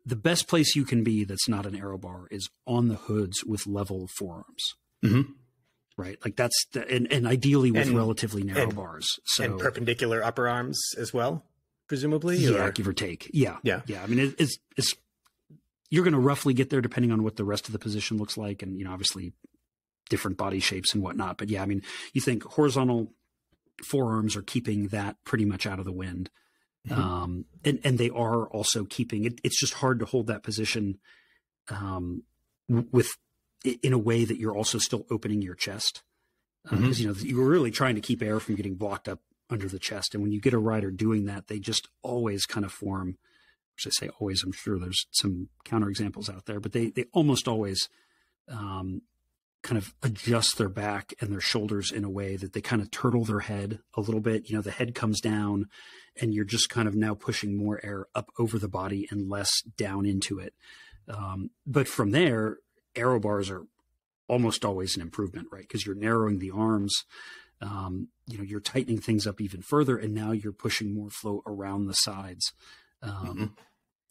best place you can be that's not an aero bar is on the hoods with level forearms. Mm-hmm. Right. Like that's and ideally with relatively narrow bars. So, and perpendicular upper arms as well, presumably? Yeah, give or take. Yeah. Yeah. I mean, it's you're going to roughly get there depending on what the rest of the position looks like. And, you know, obviously different body shapes and whatnot. But yeah, I mean, you think horizontal forearms are keeping that pretty much out of the wind. Mm-hmm. And they are also keeping it. It's just hard to hold that position in a way that you're also still opening your chest. Because, you know, you're really trying to keep air from getting blocked up under the chest. And when you get a rider doing that, they just always kind of form, which I say always, I'm sure there's some counterexamples out there, but they almost always kind of adjust their back and their shoulders in a way that they kind of turtle their head a little bit. You know, the head comes down and you're just kind of now pushing more air up over the body and less down into it. But from there, aero bars are almost always an improvement, right? Because you're narrowing the arms, you know, you're tightening things up even further, and now you're pushing more flow around the sides, and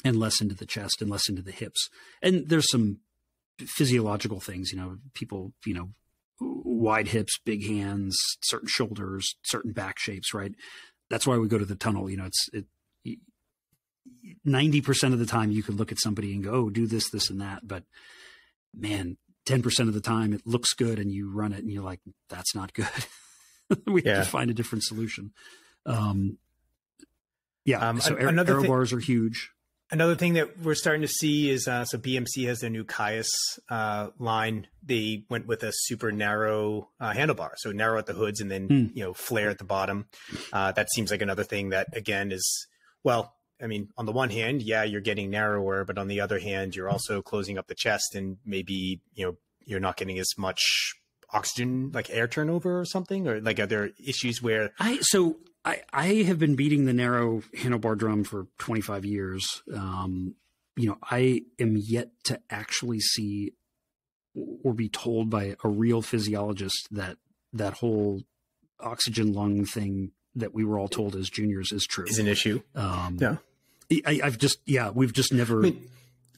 less into the chest and less into the hips. And there's some physiological things, you know, people, you know, wide hips, big hands, certain shoulders, certain back shapes, right? That's why we go to the tunnel. You know, 90% of the time you can look at somebody and go, oh, do this, this, and that. But man, 10% of the time it looks good and you run it and you're like, that's not good. We have to find a different solution. So aero bars are huge. Another thing that we're starting to see is, so BMC has their new Caius line. They went with a super narrow handlebar. So narrow at the hoods and then, you know, flare at the bottom. That seems like another thing that, again, is, well, I mean, on the one hand, yeah, you're getting narrower, but on the other hand, you're also closing up the chest, and maybe, you know, you're not getting as much oxygen, like air turnover or something, or like, are there issues where I have been beating the narrow handlebar drum for 25 years. You know, I am yet to actually see or be told by a real physiologist that whole oxygen lung thing that we were all told as juniors is true. Is an issue. We've just never,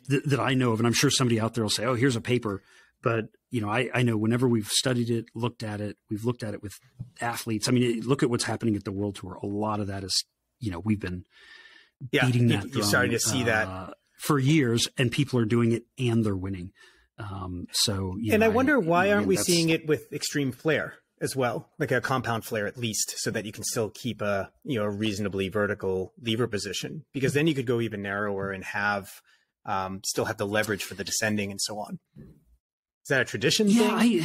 that I know of, and I'm sure somebody out there will say, oh, here's a paper. But, you know, I know whenever we've studied it, looked at it, we've looked at it with athletes. I mean, look at what's happening at the World Tour. A lot of that is, you know, we've been beating that drum. You're starting to see that for years, and people are doing it and they're winning. And I wonder why aren't we seeing it with extreme flare as well, like a compound flare at least, so that you can still keep a, you know, a reasonably vertical lever position, because then you could go even narrower and have still have the leverage for the descending and so on. Is that a tradition thing?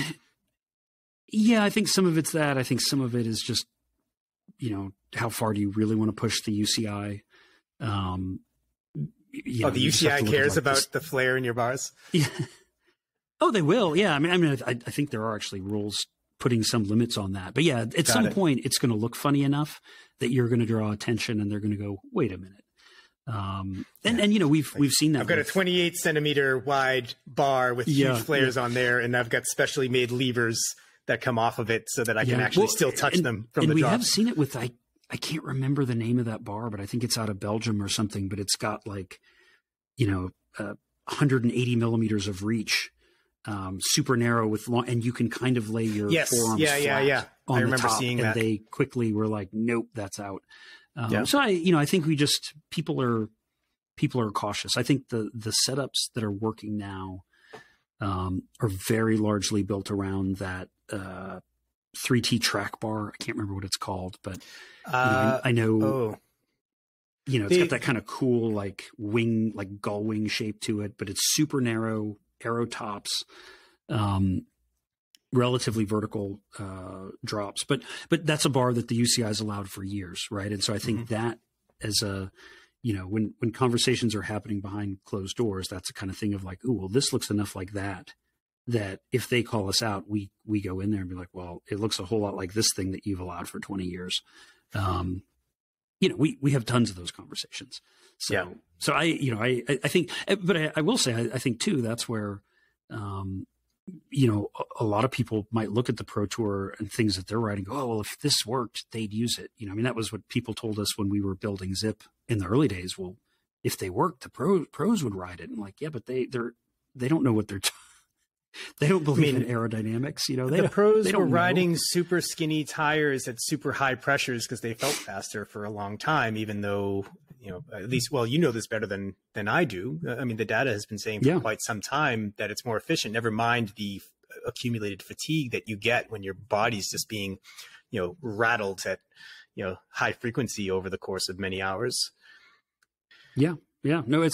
I think some of it's that. I think some of it is just, you know, how far do you really want to push the UCI? The UCI cares about the flare in your bars? Yeah. Oh, they will. Yeah. I mean, I think there are actually rules putting some limits on that. But yeah, at some point it's going to look funny enough that you're going to draw attention and they're going to go, wait a minute. And you know, we've seen that. I've got a 28 centimeter wide bar with huge flares on there, and I've got specially made levers that come off of it so that I can actually still touch them from the drop. And we have seen it with, I can't remember the name of that bar, but I think it's out of Belgium or something, but it's got like, you know, 180 millimeters of reach, super narrow with long, and you can kind of lay your forearms flat on the top, seeing that. And they quickly were like, nope, that's out. So I think people are cautious. I think the setups that are working now are very largely built around that 3T track bar. I can't remember what it's called, but I know. it's got that kind of cool, like wing, like gull wing shape to it, but it's super narrow, arrow tops, relatively vertical drops. But that's a bar that the UCI has allowed for years, right? And so I think that as a, when conversations are happening behind closed doors, that's the kind of thing of like, oh, well, this looks enough like that if they call us out, we go in there and be like, well, it looks a whole lot like this thing that you've allowed for 20 years. We have tons of those conversations. So I think, but I will say, I think too, that's where, a lot of people might look at the Pro Tour and things that they're writing, go, oh, well, if this worked, they'd use it. That was what people told us when we were building Zipp in the early days. Well, if they worked, the pros would ride it. And like, yeah, but they don't know what they don't believe in aerodynamics. The pros were riding super skinny tires at super high pressures because they felt faster for a long time, even though, at least, well, this better than I do. The data has been saying for quite some time that it's more efficient, never mind the accumulated fatigue that you get when your body's just being, rattled at, high frequency over the course of many hours. Yeah. Yeah, no,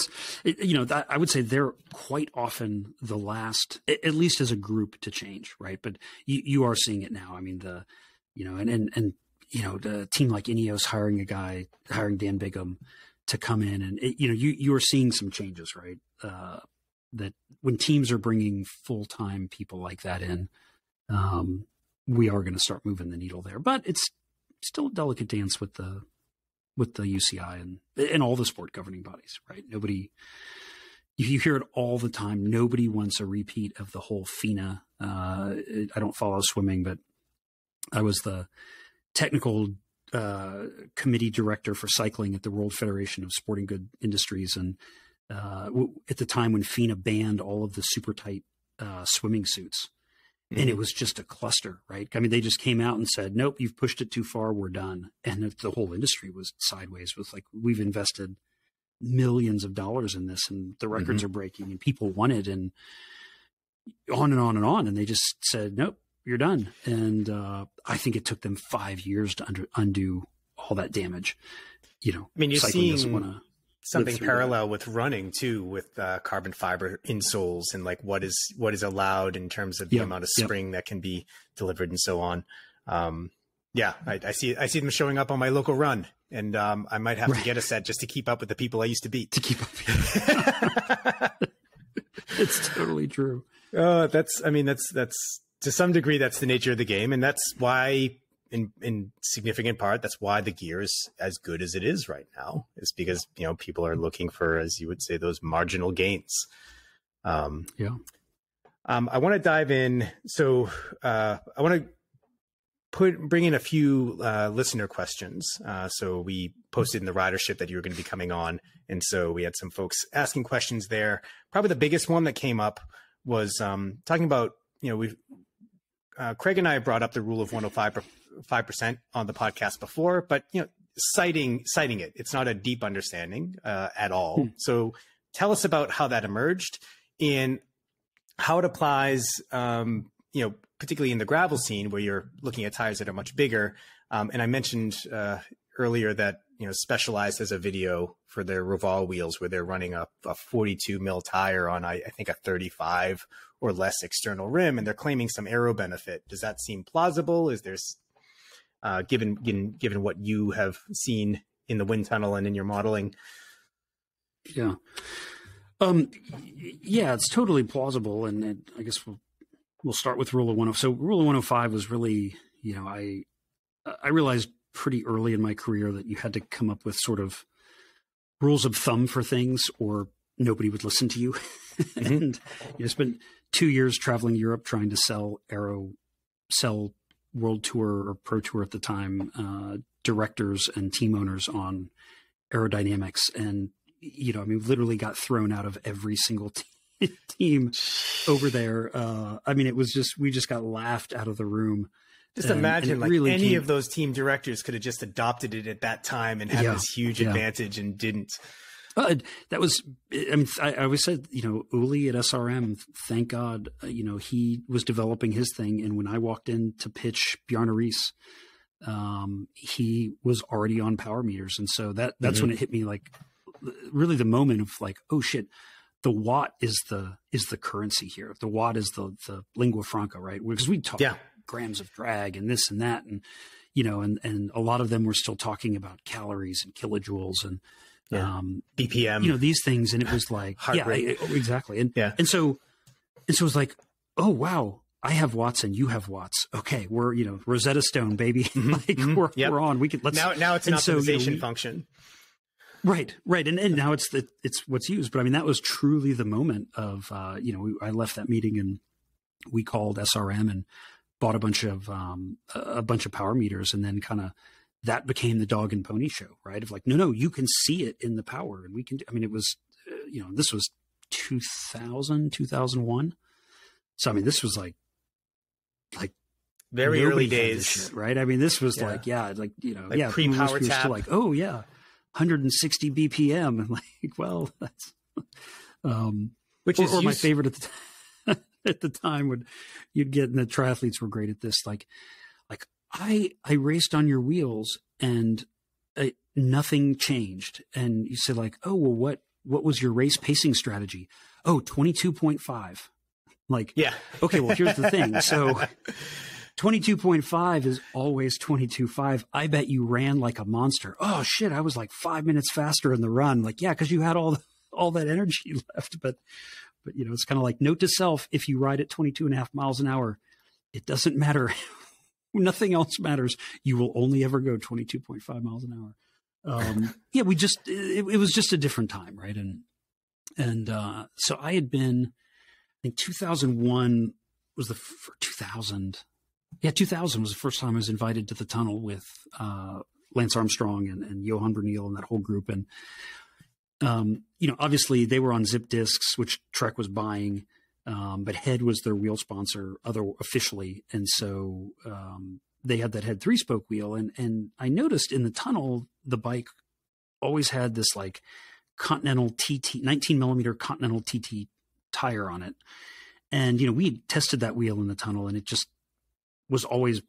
I would say they're quite often the last, at least as a group, to change, right? But you are seeing it now. The team like Ineos hiring Dan Bigham to come in, and you are seeing some changes, right? That when teams are bringing full-time people like that in, we are going to start moving the needle there. But it's still a delicate dance with the UCI and all the sport governing bodies, right? You hear it all the time. Nobody wants a repeat of the whole FINA. I don't follow swimming, but I was the technical committee director for cycling at the World Federation of Sporting Goods Industries. And at the time when FINA banned all of the super tight swimming suits, and it was just a cluster, right? They just came out and said, nope, you've pushed it too far. We're done. And the whole industry was sideways with like, we've invested millions of dollars in this and the records are breaking and people want it, and on and on and on. And they just said, nope, you're done. And I think it took them 5 years to undo all that damage. You're seeing something parallel with running too, with carbon fiber insoles and like what is allowed in terms of the amount of spring that can be delivered and so on. I see them showing up on my local run, and I might have to get a set just to keep up with the people I used to beat. To keep up. It's totally true. That's to some degree, that's the nature of the game. And that's why in significant part, that's why the gear is as good as it is right now, is because, people are looking for, as you would say, those marginal gains. I want to dive in. So I want to bring in a few listener questions. So we posted in the Ridership that you were going to be coming on. And so we had some folks asking questions there. Probably the biggest one that came up was talking about, Craig and I brought up the rule of 105% on the podcast before, but citing it. It's not a deep understanding at all. So tell us about how that emerged and how it applies, particularly in the gravel scene where you're looking at tires that are much bigger. And I mentioned earlier that Specialized has a video for their Revolve wheels where they're running a 42 mil tire on I think a 35 or less external rim, and they're claiming some aero benefit. Does that seem plausible? Is there, given what you have seen in the wind tunnel and in your modeling? Yeah. It's totally plausible. And I guess we'll start with rule of 105. So rule of 105 was really, I realized pretty early in my career that you had to come up with sort of rules of thumb for things or nobody would listen to you. And spent 2 years traveling Europe trying to sell World Tour or Pro Tour at the time, directors and team owners on aerodynamics. And, literally got thrown out of every single team over there. It was we just got laughed out of the room. Just imagine really any of those team directors could have just adopted it at that time and had this huge advantage and didn't. That was, I always said, Uli at SRM, thank God, he was developing his thing. And when I walked in to pitch Bjarne Riis, he was already on power meters. And so that's when it hit me, like really the moment of like, oh shit, the watt is the currency here. The watt is the lingua franca, right? Because we talk grams of drag and this and that. And, you know, and a lot of them were still talking about calories and kilojoules and, BPM, you know, these things. And it was like, heart rate. Exactly. And so it was like, oh, wow, I have watts and you have watts. Okay. We're, you know, Rosetta Stone, baby. We're on. We could, now it's an optimization function. Right. And now it's what's used. But I mean, that was truly the moment of, you know, I left that meeting and we called SRM and bought a bunch of power meters, and then kind of that became the dog and pony show, right? Of like, no, you can see it in the power, and we can. I mean, it was, you know, this was 2001. So I mean, this was like very early days, shit, right? I mean, this was like pre-power tap, like 160 BPM, and like, well, that's which is my favorite at the time. At the time when you'd get, and the triathletes were great at this, like I raced on your wheels and nothing changed. And you said like, oh, well, what was your race pacing strategy? Oh, 22.5. Like, yeah. Okay, well, here's the thing. So 22.5 is always 22.5. I bet you ran like a monster. Oh shit. I was like 5 minutes faster in the run. Like, yeah, cause you had all that energy left, but you know, it's kind of like, note to self, if you ride at 22.5 miles an hour, it doesn't matter. Nothing else matters. You will only ever go 22.5 miles an hour. Yeah, it was just a different time. Right. And so I had been, I think 2001 was 2000 was the first time I was invited to the tunnel with, Lance Armstrong and Johan Bernil and that whole group. And, you know, obviously they were on Zipp discs, which Trek was buying, but Head was their wheel sponsor officially. And so, they had that Head 3-spoke wheel. And I noticed in the tunnel, the bike always had this like Continental TT, 19 millimeter Continental TT tire on it. And, you know, we tested that wheel in the tunnel and it just was always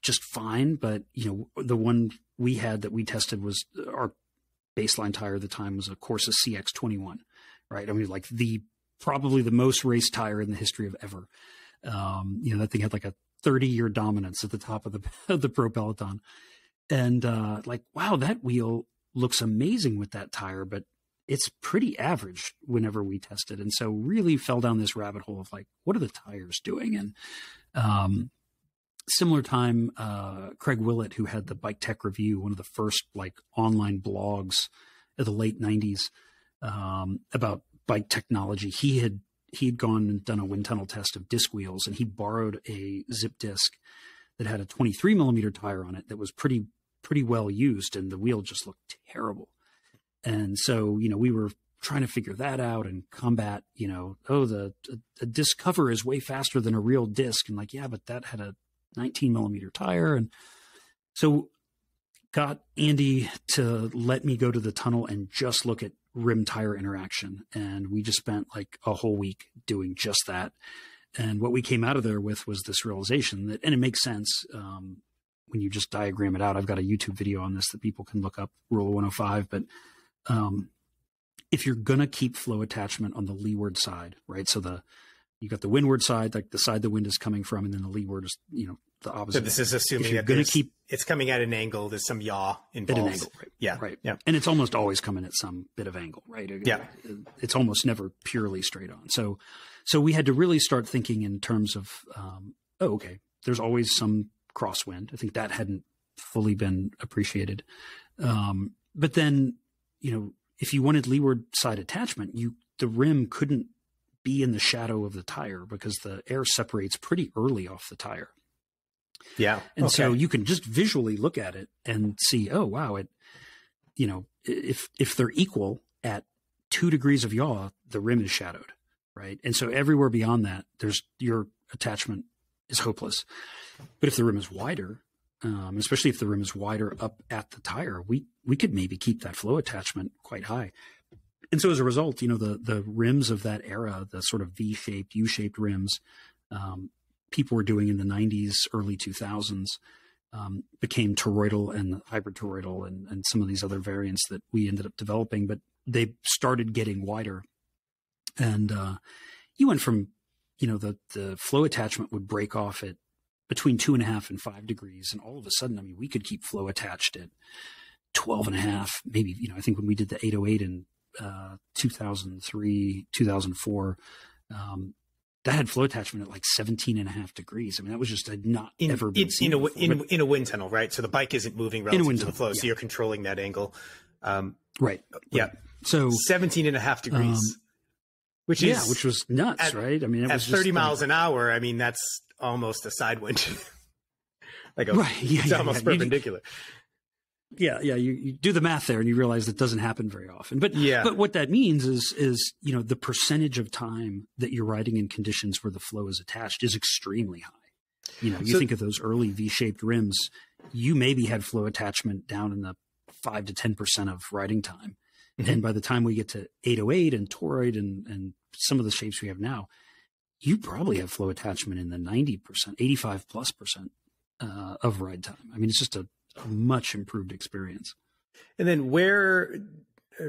just fine. But, you know, the one we had that we tested was our baseline tire at the time was a Corsa CX21, right? I mean, like probably the most race tire in the history of ever. You know, that thing had like a 30-year dominance at the top of the pro peloton. And like, wow, that wheel looks amazing with that tire, but it's pretty average whenever we tested. And so really fell down this rabbit hole of like, what are the tires doing? And similar time, Craig Willett, who had the Bike Tech Review, one of the first like online blogs of the late 90s about bike technology, he'd gone and done a wind tunnel test of disc wheels, and he borrowed a Zipp disc that had a 23 millimeter tire on it that was pretty well used, and the wheel just looked terrible. And so, you know, we were trying to figure that out and combat, you know, the disc cover is way faster than a real disc. And like, yeah, but that had a 19 millimeter tire. And so got Andy to let me go to the tunnel and just look at rim tire interaction. And we just spent like a whole week doing just that. And what we came out of there with was this realization that, and it makes sense when you just diagram it out. I've got a YouTube video on this that people can look up, Rule 105. But if you're going to keep flow attachment on the leeward side, right? So you got the windward side, like the side the wind is coming from, and then the leeward is, you know, the opposite. So this is assuming that it's coming at an angle. There's some yaw involved. At an angle, right? Yeah. Right. Yeah. And it's almost always coming at some bit of angle, right? Yeah. It's almost never purely straight on. So we had to really start thinking in terms of, okay, there's always some crosswind. I think that hadn't fully been appreciated. But then, you know, if you wanted leeward side attachment, the rim couldn't be in the shadow of the tire because the air separates pretty early off the tire. Yeah. And so you can just visually look at it and see, oh, wow, you know, if they're equal at 2 degrees of yaw, the rim is shadowed, right? And so everywhere beyond that, your attachment is hopeless. But if the rim is wider, especially if the rim is wider up at the tire, we could maybe keep that flow attachment quite high. And so as a result, you know, the rims of that era, the sort of V-shaped, U-shaped rims, people were doing in the 90s, early 2000s, became toroidal and hybrid toroidal and some of these other variants that we ended up developing, but they started getting wider. And you went from, the flow attachment would break off at between 2.5 and 5 degrees. And all of a sudden, I mean, we could keep flow attached at 12.5, maybe, I think when we did the 808 in 2003, 2004, that had flow attachment at like 17.5 degrees. I mean, that was just not ever been seen in a wind tunnel, right? So the bike isn't moving relative to the flow, so you're controlling that angle. Right. Yeah. So 17.5 degrees, which was nuts, right? I mean, it at was 30 miles an hour. I mean, that's almost a side wind. It's almost perpendicular. You do the math there and you realize that doesn't happen very often. But what that means is the percentage of time that you're riding in conditions where the flow is attached is extremely high. You think of those early V-shaped rims, you maybe had flow attachment down in the 5 to 10% of riding time. Mm-hmm. And by the time we get to 808 and toroid and some of the shapes we have now, you probably have flow attachment in the 90%, 85+% of ride time. I mean, it's just a much improved experience. And then where,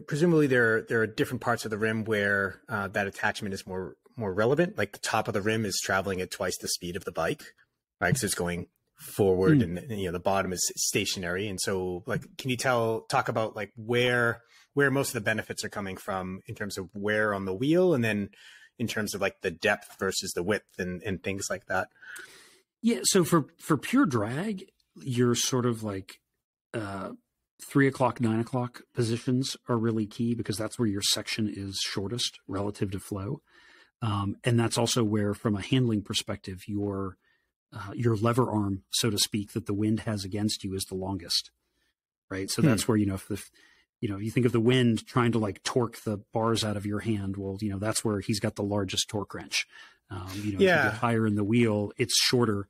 presumably there are different parts of the rim where that attachment is more relevant. Like the top of the rim is traveling at twice the speed of the bike, right? Because it's going forward and the bottom is stationary. And so can you talk about like where most of the benefits are coming from in terms of wear on the wheel, and then in terms of like the depth versus the width and things like that? Yeah. So for pure drag, you're sort of like 3 o'clock, 9 o'clock positions are really key because that's where your section is shortest relative to flow. And that's also where, from a handling perspective, your lever arm, so to speak, that the wind has against you is the longest, right? So that's where, if you think of the wind trying to like torque the bars out of your hand, well, that's where he's got the largest torque wrench. If you get higher in the wheel, it's shorter.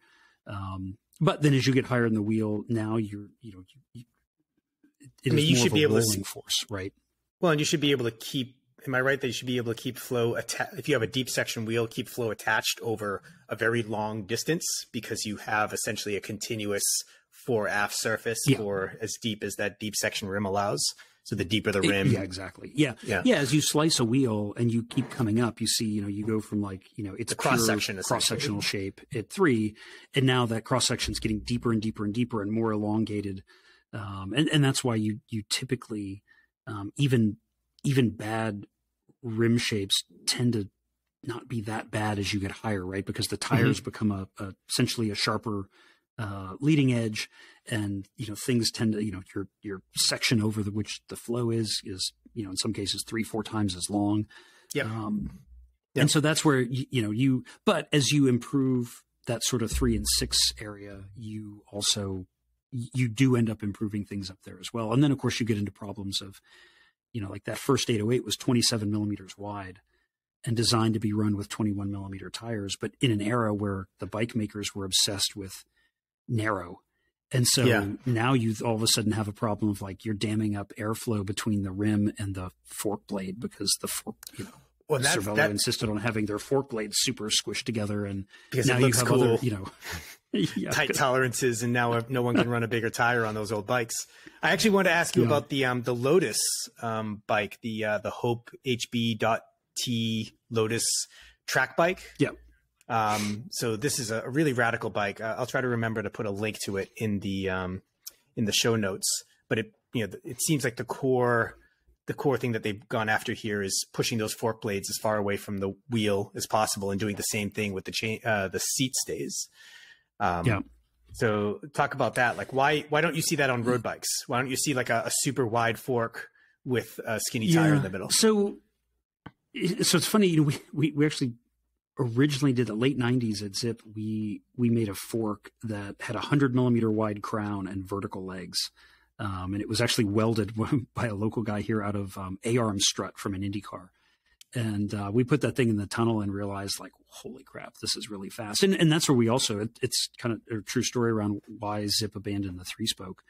But then as you get higher in the wheel, now you should be able to force, right? Well, and you should be able to keep, am I right that you should be able to keep flow if you have a deep section wheel, keep flow attached over a very long distance because you have essentially a continuous fore aft surface for as deep as that deep section rim allows. So the deeper the rim. Yeah, exactly. Yeah. As you slice a wheel and you keep coming up, you see, you go from it's a cross-sectional shape at 3. And now that cross-section is getting deeper and deeper and deeper and more elongated. And that's why you typically, even bad rim shapes tend to not be that bad as you get higher, right? Because the tires become essentially a sharper leading edge, and things tend to your section over which the flow is in some cases 3-4 times as long. And so that's where but as you improve that sort of 3 and 6 area, you do end up improving things up there as well. And then of course you get into problems of like that first 808 was 27 millimeters wide and designed to be run with 21 millimeter tires, but in an era where the bike makers were obsessed with narrow. And so now you all of a sudden have a problem of like you're damming up airflow between the rim and the fork blade because the fork, Cervelo insisted on having their fork blades super squished together, and because now it looks you have cool. other, tight tolerances, and now no one can run a bigger tire on those old bikes. I actually wanted to ask you about the Lotus bike, the Hope HB.T Lotus track bike. Yeah. So this is a really radical bike. I'll try to remember to put a link to it in the show notes. But it seems like the core thing that they've gone after here is pushing those fork blades as far away from the wheel as possible and doing the same thing with the seat stays. So talk about that. Like why don't you see that on road bikes? Why don't you see like a super wide fork with a skinny tire in the middle? So it's funny, we actually originally did the late 90s at Zipp. We made a fork that had 100 millimeter wide crown and vertical legs. And it was actually welded by a local guy here out of A-arm strut from an IndyCar. And we put that thing in the tunnel and realized like, holy crap, this is really fast. And that's where we also, it's kind of a true story around why Zipp abandoned the 3-spoke.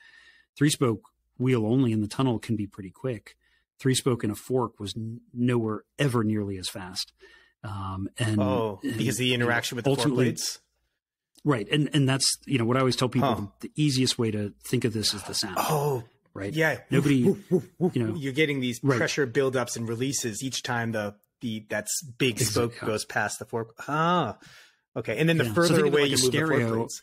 3-spoke wheel only in the tunnel can be pretty quick. 3-spoke in a fork was nowhere ever nearly as fast. Because the interaction with the fork blades? Right. And that's, what I always tell people, the easiest way to think of this is the sound. Oh, right. Yeah. Nobody, you're getting these pressure buildups and releases each time that's big spoke goes past the fork. Okay. And then the further away you move the fork blades.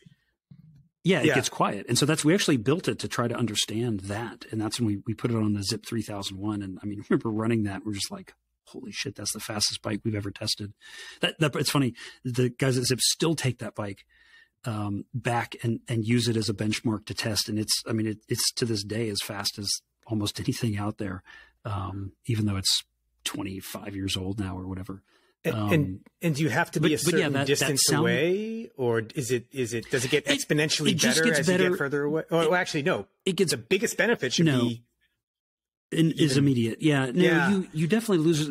Yeah, it gets quiet. And so we actually built it to try to understand that. And that's when we put it on the Zipp 3001. And I mean, I remember running that. We're just like, holy shit, that's the fastest bike we've ever tested. That it's funny. The guys at Zipp still take that bike back and use it as a benchmark to test. And it's to this day as fast as almost anything out there, even though it's 25 years old now or whatever. And do you have to be a certain distance away, or does it get exponentially better as you get further away? Oh, actually, no. The biggest benefit should be is immediate. Yeah. No, you definitely lose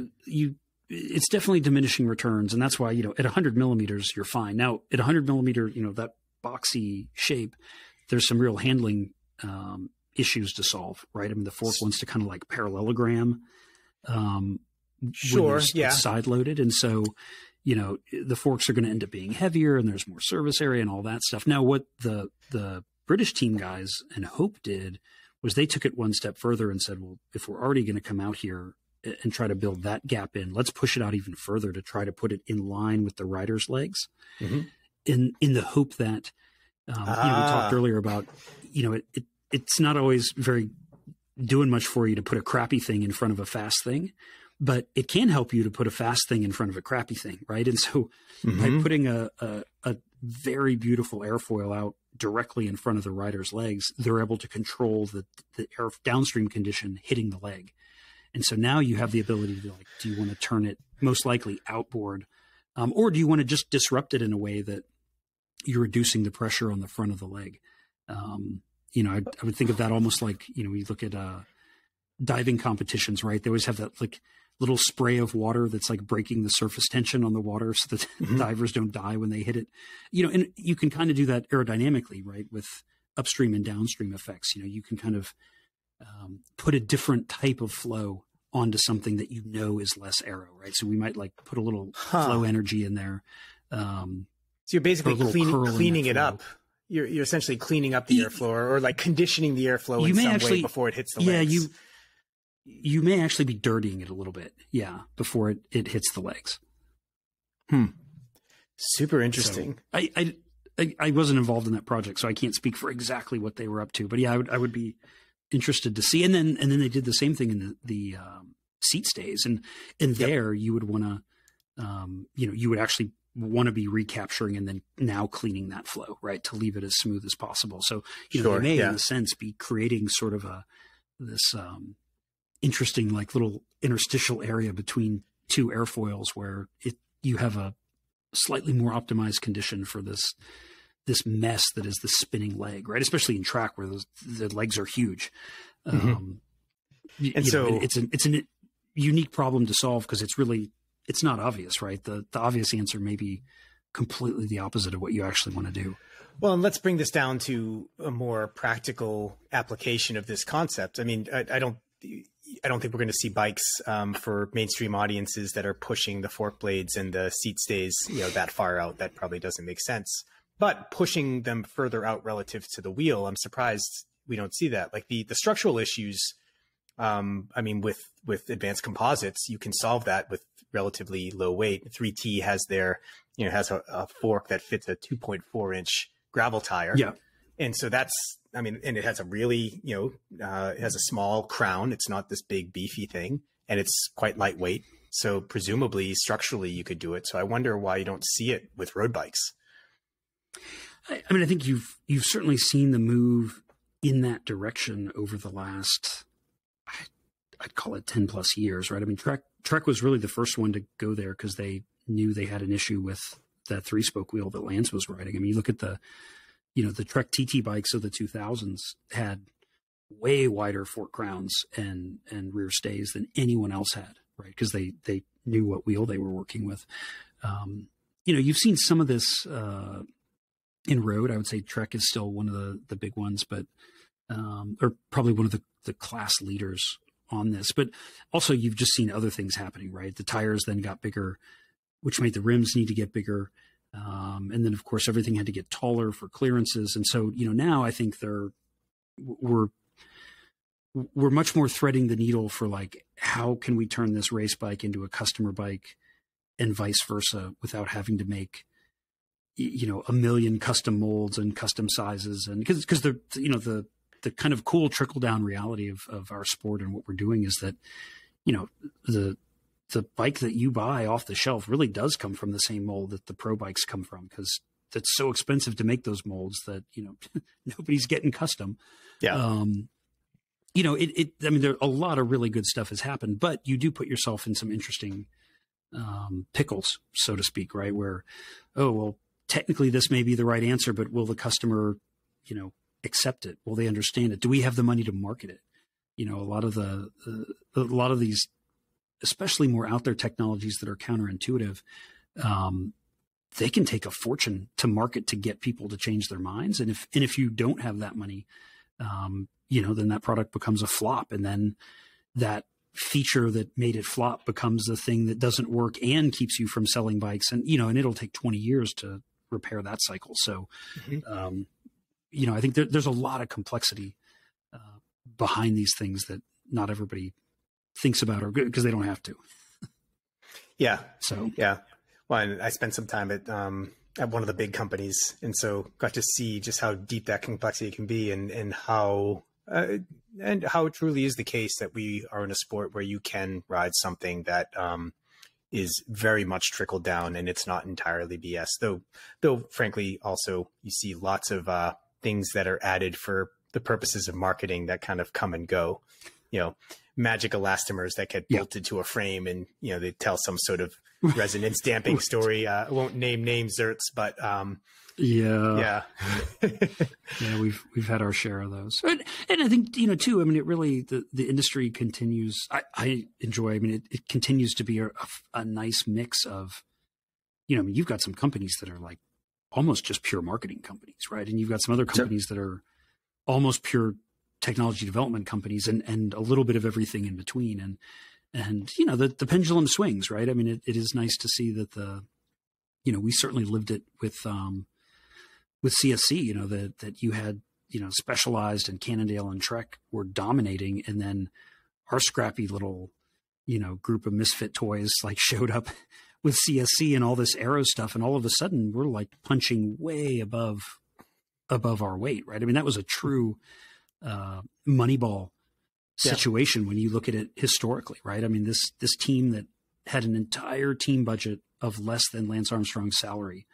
it's definitely diminishing returns. And that's why, at 100 millimeters, you're fine. Now at 100 millimeter, that boxy shape, there's some real handling issues to solve, right? I mean, the fork wants to kind of like parallelogram. Sure. Yeah. Side loaded. And so, the forks are going to end up being heavier and there's more service area and all that stuff. Now, what the British team guys and Hope did was they took it one step further and said, well, if we're already going to come out here and try to build that gap in, let's push it out even further to try to put it in line with the rider's legs in the hope that, we talked earlier about, it's not always very doing much for you to put a crappy thing in front of a fast thing, but it can help you to put a fast thing in front of a crappy thing. Right. And so by putting a very beautiful airfoil out directly in front of the rider's legs, they're able to control the air downstream condition hitting the leg. And so now you have the ability to do you want to turn it most likely outboard? Or do you want to just disrupt it in a way that you're reducing the pressure on the front of the leg? I would think of that almost like, we look at diving competitions, right? They always have that like little spray of water that's like breaking the surface tension on the water so that divers don't die when they hit it. And you can kind of do that aerodynamically, right? With upstream and downstream effects. You can kind of put a different type of flow onto something that is less aero, right? So we might like put a little flow energy in there. So you're basically cleaning it up. You're essentially cleaning up the airflow or like conditioning the airflow in some way before it hits the legs. You may actually be dirtying it a little bit. Yeah. Before it hits the legs. Super interesting. So I wasn't involved in that project, so I can't speak for exactly what they were up to, but yeah, I would be interested to see. And then they did the same thing in the seat stays and there you would want to, you would actually want to be recapturing and then now cleaning that flow, right? To leave it as smooth as possible. So, they may in a sense be creating sort of this interesting, like little interstitial area between two airfoils where you have a slightly more optimized condition for this mess that is the spinning leg, right? Especially in track where the legs are huge. And it's a unique problem to solve because it's not obvious, right? The obvious answer may be completely the opposite of what you actually want to do. Well, and let's bring this down to a more practical application of this concept. I mean, I don't think we're going to see bikes for mainstream audiences that are pushing the fork blades and the seat stays, that far out. That probably doesn't make sense. But pushing them further out relative to the wheel, I'm surprised we don't see that. Like the structural issues, with advanced composites, you can solve that with relatively low weight. 3T has has a fork that fits a 2.4 inch gravel tire. Yeah. And so and it has a really, it has a small crown. It's not this big beefy thing and it's quite lightweight. So presumably structurally you could do it. So I wonder why you don't see it with road bikes. I think you've certainly seen the move in that direction over the last, I'd call it 10 plus years, right? I mean, Trek was really the first one to go there because they knew they had an issue with that 3-spoke wheel that Lance was riding. I mean, you look at the Trek TT bikes of the 2000s had way wider fork crowns and rear stays than anyone else had, right? Because they knew what wheel they were working with. You've seen some of this in road. I would say Trek is still one of the big ones, but or probably one of the class leaders on this. But also you've just seen other things happening, right? The tires then got bigger, which made the rims need to get bigger. And then of course everything had to get taller for clearances. And so, now I think we're much more threading the needle for like, how can we turn this race bike into a customer bike and vice versa without having to make, a million custom molds and custom sizes. And because the kind of cool trickle down reality of our sport and what we're doing is that, the bike that you buy off the shelf really does come from the same mold that the pro bikes come from, because it's so expensive to make those molds that, nobody's getting custom. Yeah. I mean, there a lot of really good stuff has happened, but you do put yourself in some interesting pickles, so to speak, right? Where, oh, well, technically this may be the right answer, but will the customer, accept it? Will they understand it? Do we have the money to market it? A lot of these, especially more out there technologies that are counterintuitive, they can take a fortune to market to get people to change their minds. And if you don't have that money, then that product becomes a flop. And then that feature that made it flop becomes the thing that doesn't work and keeps you from selling bikes. And, and it'll take 20 years to repair that cycle. So, I think there's a lot of complexity behind these things that not everybody thinks about or good because they don't have to. Yeah. So, yeah. Well, I spent some time at one of the big companies, and so got to see just how deep that complexity can be, and how it truly is the case that we are in a sport where you can ride something that is very much trickled down, and it's not entirely BS. Though frankly, also you see lots of things that are added for the purposes of marketing that kind of come and go. Magic elastomers that get bolted to a frame, and they tell some sort of resonance damping story. I won't name names, Zerts, but yeah, we've had our share of those, and I think too. I mean, it really the industry continues. I enjoy. I mean, it continues to be a nice mix of, I mean, you've got some companies that are like almost just pure marketing companies, right? And you've got some other companies that are almost pure technology development companies, and a little bit of everything in between. And the pendulum swings, right? I mean, it is nice to see that we certainly lived it with CSC, that you had, Specialized and Cannondale and Trek were dominating. And then our scrappy little, group of misfit toys like showed up with CSC and all this aero stuff. And all of a sudden we're like punching way above our weight, right? I mean, that was a true Moneyball situation when you look at it historically, right? I mean, this team that had an entire team budget of less than Lance Armstrong's salary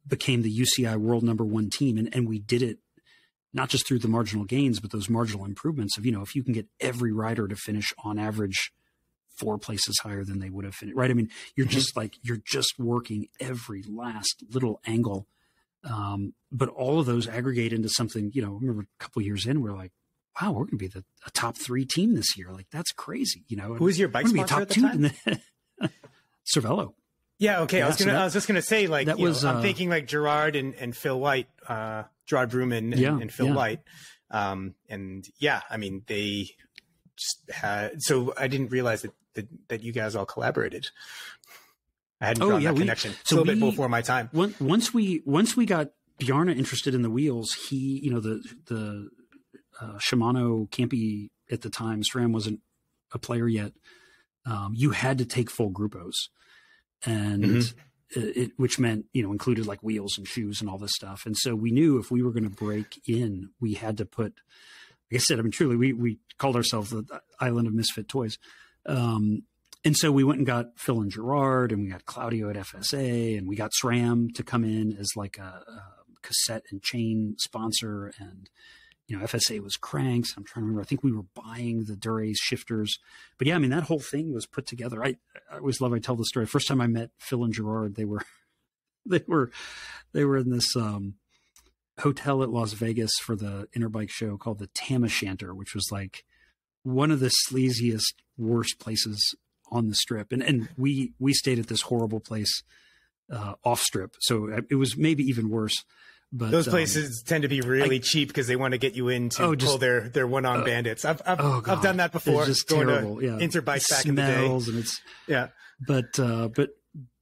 became the UCI world #1 team. And we did it not just through the marginal gains, but those marginal improvements of, if you can get every rider to finish on average 4 places higher than they would have finished, right? I mean, you're just working every last little angle. But all of those aggregate into something, I remember a couple of years in, we're like, wow, we're going to be a top 3 team this year. Like, that's crazy. Who was your bike sponsor at the time? Cervelo. Yeah. Okay. Yeah, I was just going to say, like, I'm thinking like Gerard and Phil White, Gerard Vroomen and Phil White. And yeah, I mean, they just had, so I didn't realize that you guys all collaborated. I hadn't drawn that connection. It's a little bit before my time. Once we got Bjarne interested in the wheels, he, the Shimano Campy at the time, SRAM wasn't a player yet. You had to take full grupos, and which meant, included like wheels and shoes and all this stuff. And so we knew if we were going to break in, we had to put, like I said, I mean, truly, we called ourselves the Island of Misfit Toys. And so we went and got Phil and Gerard, and we got Claudio at FSA, and we got SRAM to come in as like a cassette and chain sponsor. And, FSA was cranks. I'm trying to remember. I think we were buying the Durace shifters. But yeah, I mean, that whole thing was put together. I always love, I tell the story. First time I met Phil and Gerard, they were in this hotel at Las Vegas for the Interbike show called the Tam O'Shanter, which was like one of the sleaziest, worst places on the strip. And we stayed at this horrible place off strip. So it was maybe even worse. But those places tend to be really cheap because they want to get you in to pull their one-on bandits. I've done that before. It's just going terrible. To Interbike back in the day. And it's but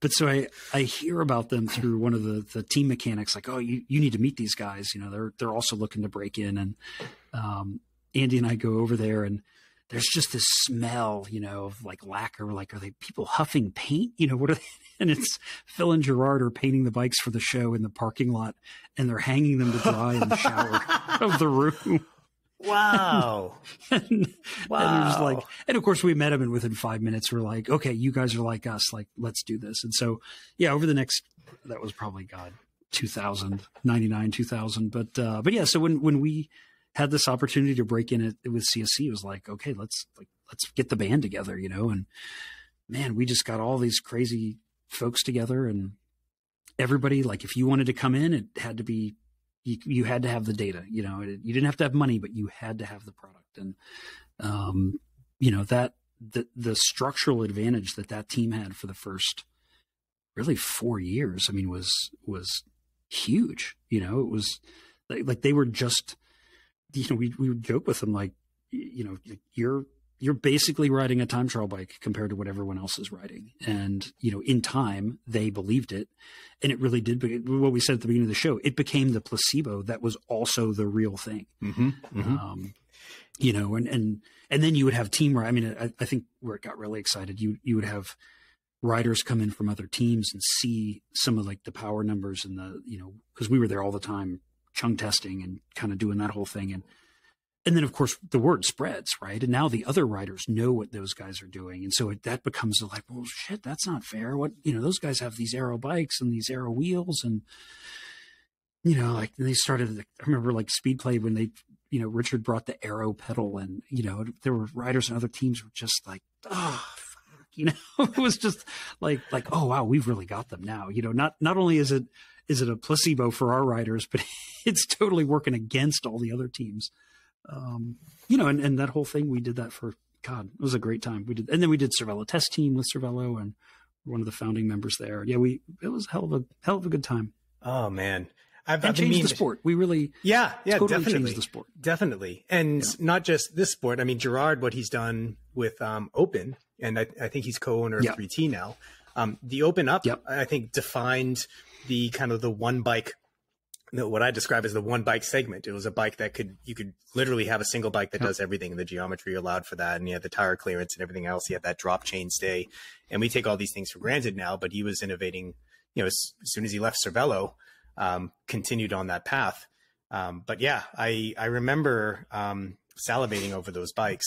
but so I hear about them through one of the team mechanics, like, oh, you need to meet these guys. You know, they're also looking to break in. And Andy and I go over there, and there's just this smell, you know, of like lacquer. Like, are they people huffing paint? You know, what are they? And it's Phil and Gerard are painting the bikes for the show in the parking lot, and they're hanging them to dry in the shower of the room. Wow. And it was like, and of course we met him, and within 5 minutes we're like, okay, you guys are like us, like, let's do this. And so, yeah, over the next, that was probably 99, 2000. But yeah, so when we had this opportunity to break in it with CSC, it was like, okay, let's get the band together, you know? And man, we just got all these crazy folks together, and everybody, like, if you wanted to come in, it had to be, you had to have the data, you know, you didn't have to have money, but you had to have the product. And, you know, that the structural advantage that team had for the first really 4 years, I mean, was huge. You know, it was like they were just, you know, we would joke with them, like, you know, you're basically riding a time trial bike compared to what everyone else is riding. And, you know, in time, they believed it. And it really did. What we said at the beginning of the show, it became the placebo that was also the real thing. Mm-hmm, mm-hmm. You know, and then you would have team, I mean, I think where it got really excited, you would have riders come in from other teams and see some of like the power numbers and the, you know, because we were there all the time, chung testing and kind of doing that whole thing. And then, of course, the word spreads, right? And now the other riders know what those guys are doing. And so that becomes like, well, shit, that's not fair. What, you know, those guys have these aero bikes and these aero wheels. And, you know, like they started, I remember like Speed Play when they, you know, Richard brought the aero pedal, and, you know, there were riders and other teams were just like, oh, fuck, you know, it was just like, oh, wow, we've really got them now. You know, not only is it a placebo for our riders, but it's totally working against all the other teams. You know, and that whole thing, we did that for, God, it was a great time. And then we did Cervelo test team with Cervelo, and one of the founding members there. Yeah, it was a hell of a good time. Oh man. Changed the sport. We really, totally definitely changed the sport. Definitely. And not just this sport. I mean, Gerard, what he's done with, Open, and I think he's co-owner of 3T now. The Open Up, I think, defined the kind of the one bike, what I describe as the one bike segment. It was a bike that you could literally have a single bike that does everything, and the geometry allowed for that. And you had the tire clearance and everything else. You had that drop chain stay. And we take all these things for granted now, but he was innovating, you know, as soon as he left Cervelo, continued on that path. But yeah, I remember, salivating over those bikes.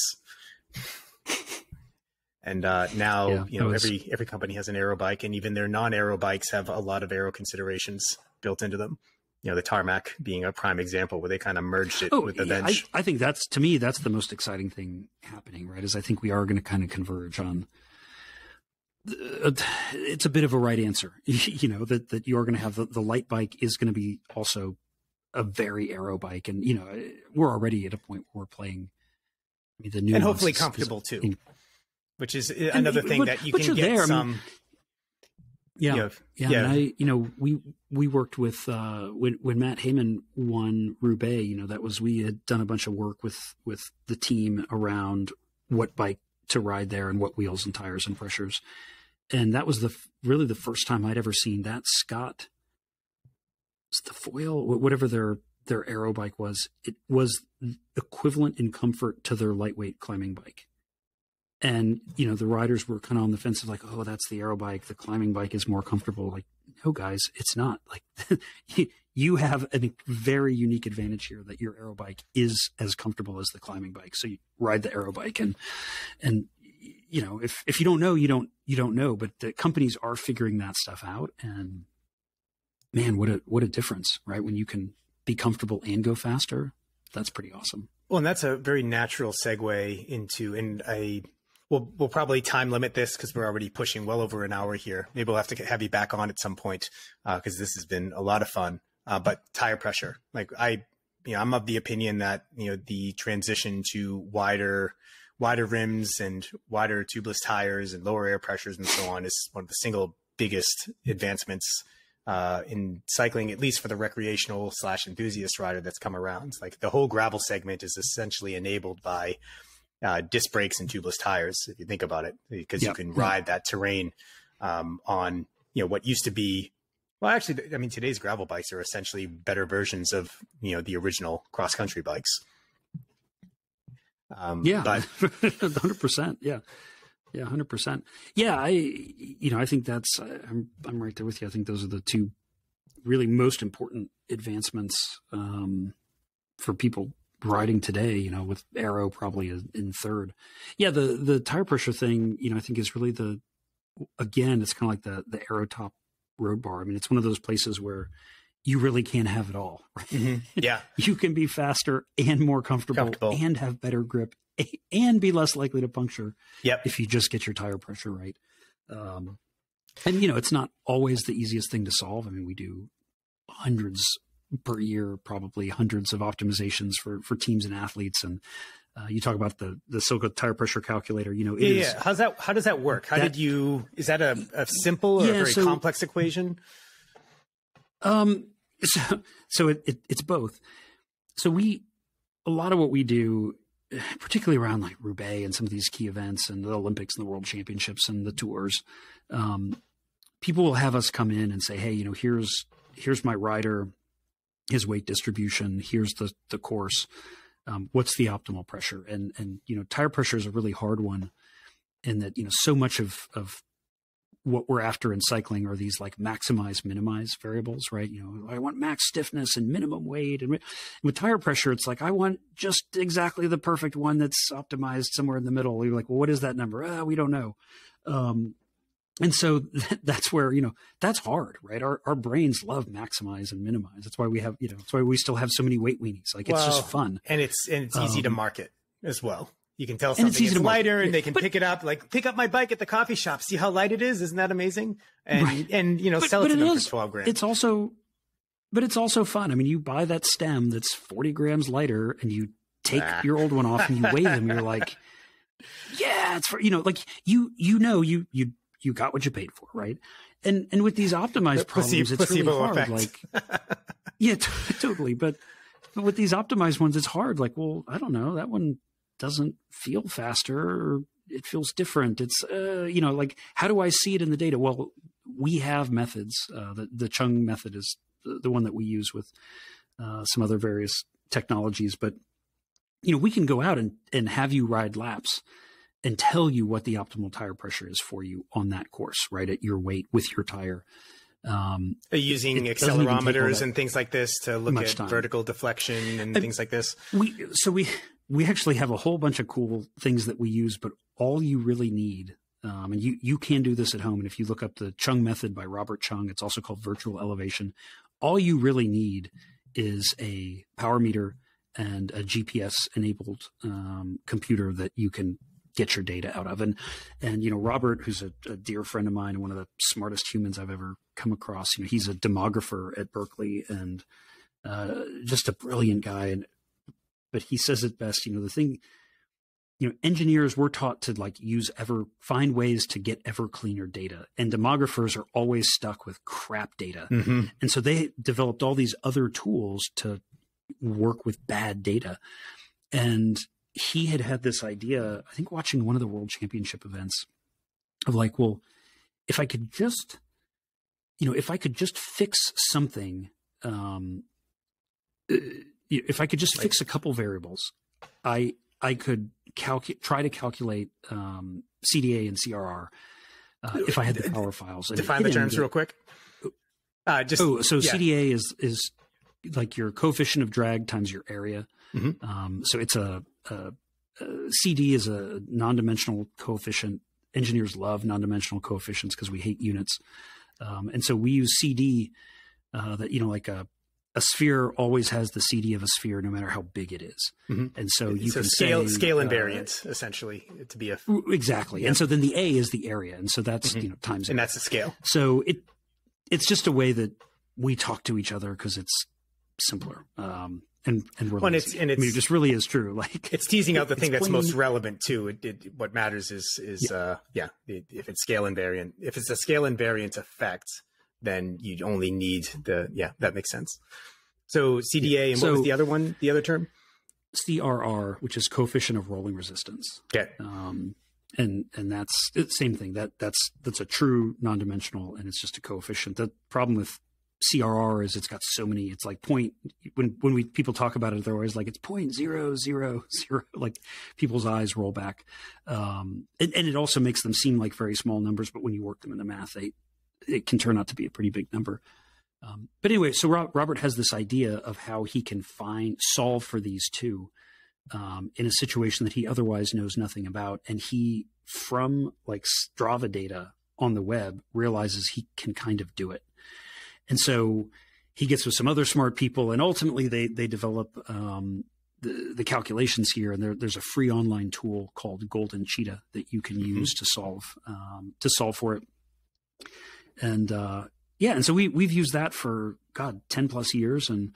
And, now, you know, every company has an aero bike, and even their non-aero bikes have a lot of aero considerations built into them. You know, the tarmac being a prime example where they kind of merged it with the bench. I think that's the most exciting thing happening, right? Is I think we are going to kind of converge on, it's a bit of a right answer, you know, that you're going to have the light bike is going to be also a very aero bike. And, you know, we're already at a point where we're playing, I mean, the new, and hopefully comfortable too, which is another thing that you can get there, some. I mean, yeah. And you know, we worked with, when Matt Heyman won Roubaix, you know, we had done a bunch of work with the team around what bike to ride there and what wheels and tires and pressures. And that was really the first time I'd ever seen that Scott, the foil, whatever their aero bike was, it was equivalent in comfort to their lightweight climbing bike. And, you know, the riders were kind of on the fence of like, oh, that's the aero bike. The climbing bike is more comfortable. Like, no, guys, it's not. Like, you have a very unique advantage here that your aero bike is as comfortable as the climbing bike. So you ride the aero bike, and you know, if you don't know, you don't know. But the companies are figuring that stuff out, and man, what a difference, right? When you can be comfortable and go faster, that's pretty awesome. Well, and that's a very natural segue into, we'll probably time limit this because we're already pushing well over an hour here. Maybe we'll have to have you back on at some point because this has been a lot of fun. But tire pressure, like I'm of the opinion that, you know, the transition to wider rims and wider tubeless tires and lower air pressures and so on is one of the single biggest advancements in cycling, at least for the recreational / enthusiast rider that's come around. Like the whole gravel segment is essentially enabled by disc brakes and tubeless tires, if you think about it, because you can ride that terrain on what used to be, well, actually, I mean, today's gravel bikes are essentially better versions of, the original cross country bikes. Yeah, but 100%. Yeah. Yeah. 100%. Yeah. I think that's, I'm right there with you. I think those are the two really most important advancements, for people riding today, with aero probably in third. Yeah. The tire pressure thing, I think is really again, it's kind of like the aero top road bar. I mean, it's one of those places where you really can have it all, right? Mm-hmm. Yeah. You can be faster and more comfortable and have better grip and be less likely to puncture. Yep. If you just get your tire pressure right. And it's not always the easiest thing to solve. I mean, we do hundreds per year, probably hundreds of optimizations for teams and athletes. And you talk about the Silca tire pressure calculator, Yeah. How does that work? Is that a simple or a very complex equation? So it's both. So a lot of what we do, particularly around like Roubaix and some of these key events and the Olympics and the World Championships and the tours, people will have us come in and say, hey, here's my rider, his weight distribution, here's the course. What's the optimal pressure? And tire pressure is a really hard one in that, so much of what we're after in cycling are these like maximize, minimize variables, right? I want max stiffness and minimum weight. And with tire pressure, it's like, I want just exactly the perfect one that's optimized somewhere in the middle. You're like, well, what is that number? We don't know. And so that's where, that's hard, right? Our brains love maximize and minimize. That's why we have, that's why we still have so many weight weenies. Like it's just fun. And it's easy to market as well. You can tell something is lighter and they can pick it up, like pick up my bike at the coffee shop. See how light it is. Isn't that amazing? And, right. and sell it to them for 12 grand. It's also fun. I mean, you buy that stem that's 40 grams lighter and you take your old one off and you weigh them. You're like, yeah, it's for, like you got what you paid for. Right. And with these optimized problems, it's really hard. Effect. Like, yeah, totally. But with these optimized ones, it's hard. Like, well, I don't know, that one doesn't feel faster or it feels different. It's, like, how do I see it in the data? Well, we have methods. The Chung method is the one that we use with some other various technologies. But, we can go out and have you ride laps and tell you what the optimal tire pressure is for you on that course, right, at your weight with your tire. Using accelerometers and things like this to look at vertical deflection and things like this. We actually have a whole bunch of cool things that we use, but all you really need, and you can do this at home. And if you look up the Chung method by Robert Chung, it's also called virtual elevation. All you really need is a power meter and a GPS enabled computer that you can get your data out of. And Robert, who's a dear friend of mine and one of the smartest humans I've ever come across, he's a demographer at Berkeley and just a brilliant guy. But he says it best, the thing, engineers were taught to find ways to get ever cleaner data, and demographers are always stuck with crap data. Mm-hmm. And so they developed all these other tools to work with bad data. And he had this idea, I think watching one of the World Championship events, of like, well, if I could just fix something, if I could just fix a couple variables, I could try to calculate CDA and CRR if I had the power files. And define the terms real quick. CDA is like your coefficient of drag times your area. Mm-hmm. So it's a CD is a non-dimensional coefficient. Engineers love non-dimensional coefficients because we hate units. And so we use CD that, like a sphere always has the CD of a sphere no matter how big it is. Mm-hmm. And so you can scale say, invariant essentially to be exactly. Yeah. And so then the A is the area. And so that's, times. And that's the scale. So it's just a way that we talk to each other because it's simpler. And we're lazy. It just really is true. Like it's teasing out the thing that's most relevant too. What matters is if it's scale invariant. If it's a scale invariant effect, then you only need that makes sense. So CDA and what was the other one? The other term? CRR, which is coefficient of rolling resistance. Okay. And that's the same thing. That's a true non-dimensional, and it's just a coefficient. The problem with CRR is it's got so many. It's like when people talk about it, they're always like it's 0.000. Like people's eyes roll back, and it also makes them seem like very small numbers. But when you work them in the math, it can turn out to be a pretty big number. But anyway, so Robert has this idea of how he can solve for these two in a situation that he otherwise knows nothing about. And he, from like Strava data on the web, realizes he can kind of do it. And so he gets with some other smart people, and ultimately they develop the calculations here. And there's a free online tool called Golden Cheetah that you can use to solve for it. And and so we've used that for 10 plus years, and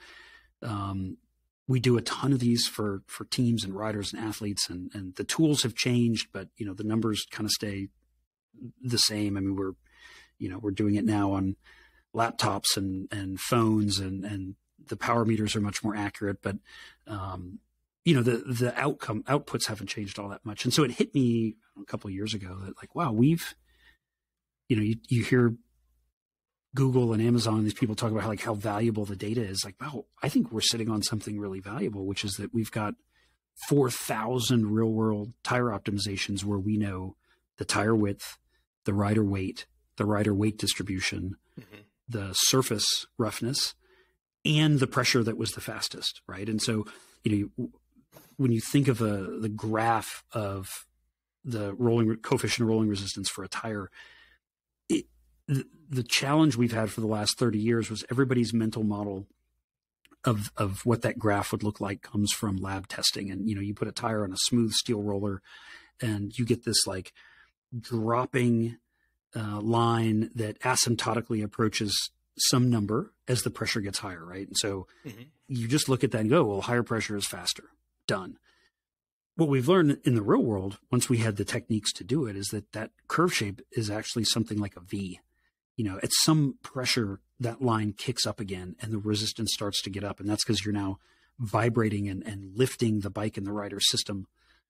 we do a ton of these for teams and riders and athletes, and the tools have changed, but the numbers kind of stay the same. I mean, we're doing it now on laptops and phones, and the power meters are much more accurate, but the outputs haven't changed all that much. And so it hit me a couple of years ago that like, wow, you hear Google and Amazon, these people talk about how valuable the data is. Like, wow, I think we're sitting on something really valuable, which is that we've got 4,000 real world tire optimizations where we know the tire width, the rider weight distribution, the surface roughness, and the pressure that was the fastest, right? And so, when you think of the graph of the coefficient of rolling resistance for a tire, the challenge we've had for the last 30 years was everybody's mental model of what that graph would look like comes from lab testing. And, you put a tire on a smooth steel roller and you get this like dropping line that asymptotically approaches some number as the pressure gets higher, right? And so you just look at that and go, well, higher pressure is faster. Done. What we've learned in the real world, once we had the techniques to do it, is that curve shape is actually something like a V. At some pressure, that line kicks up again and the resistance starts to get up. And that's because you're now vibrating and lifting the bike and the rider system,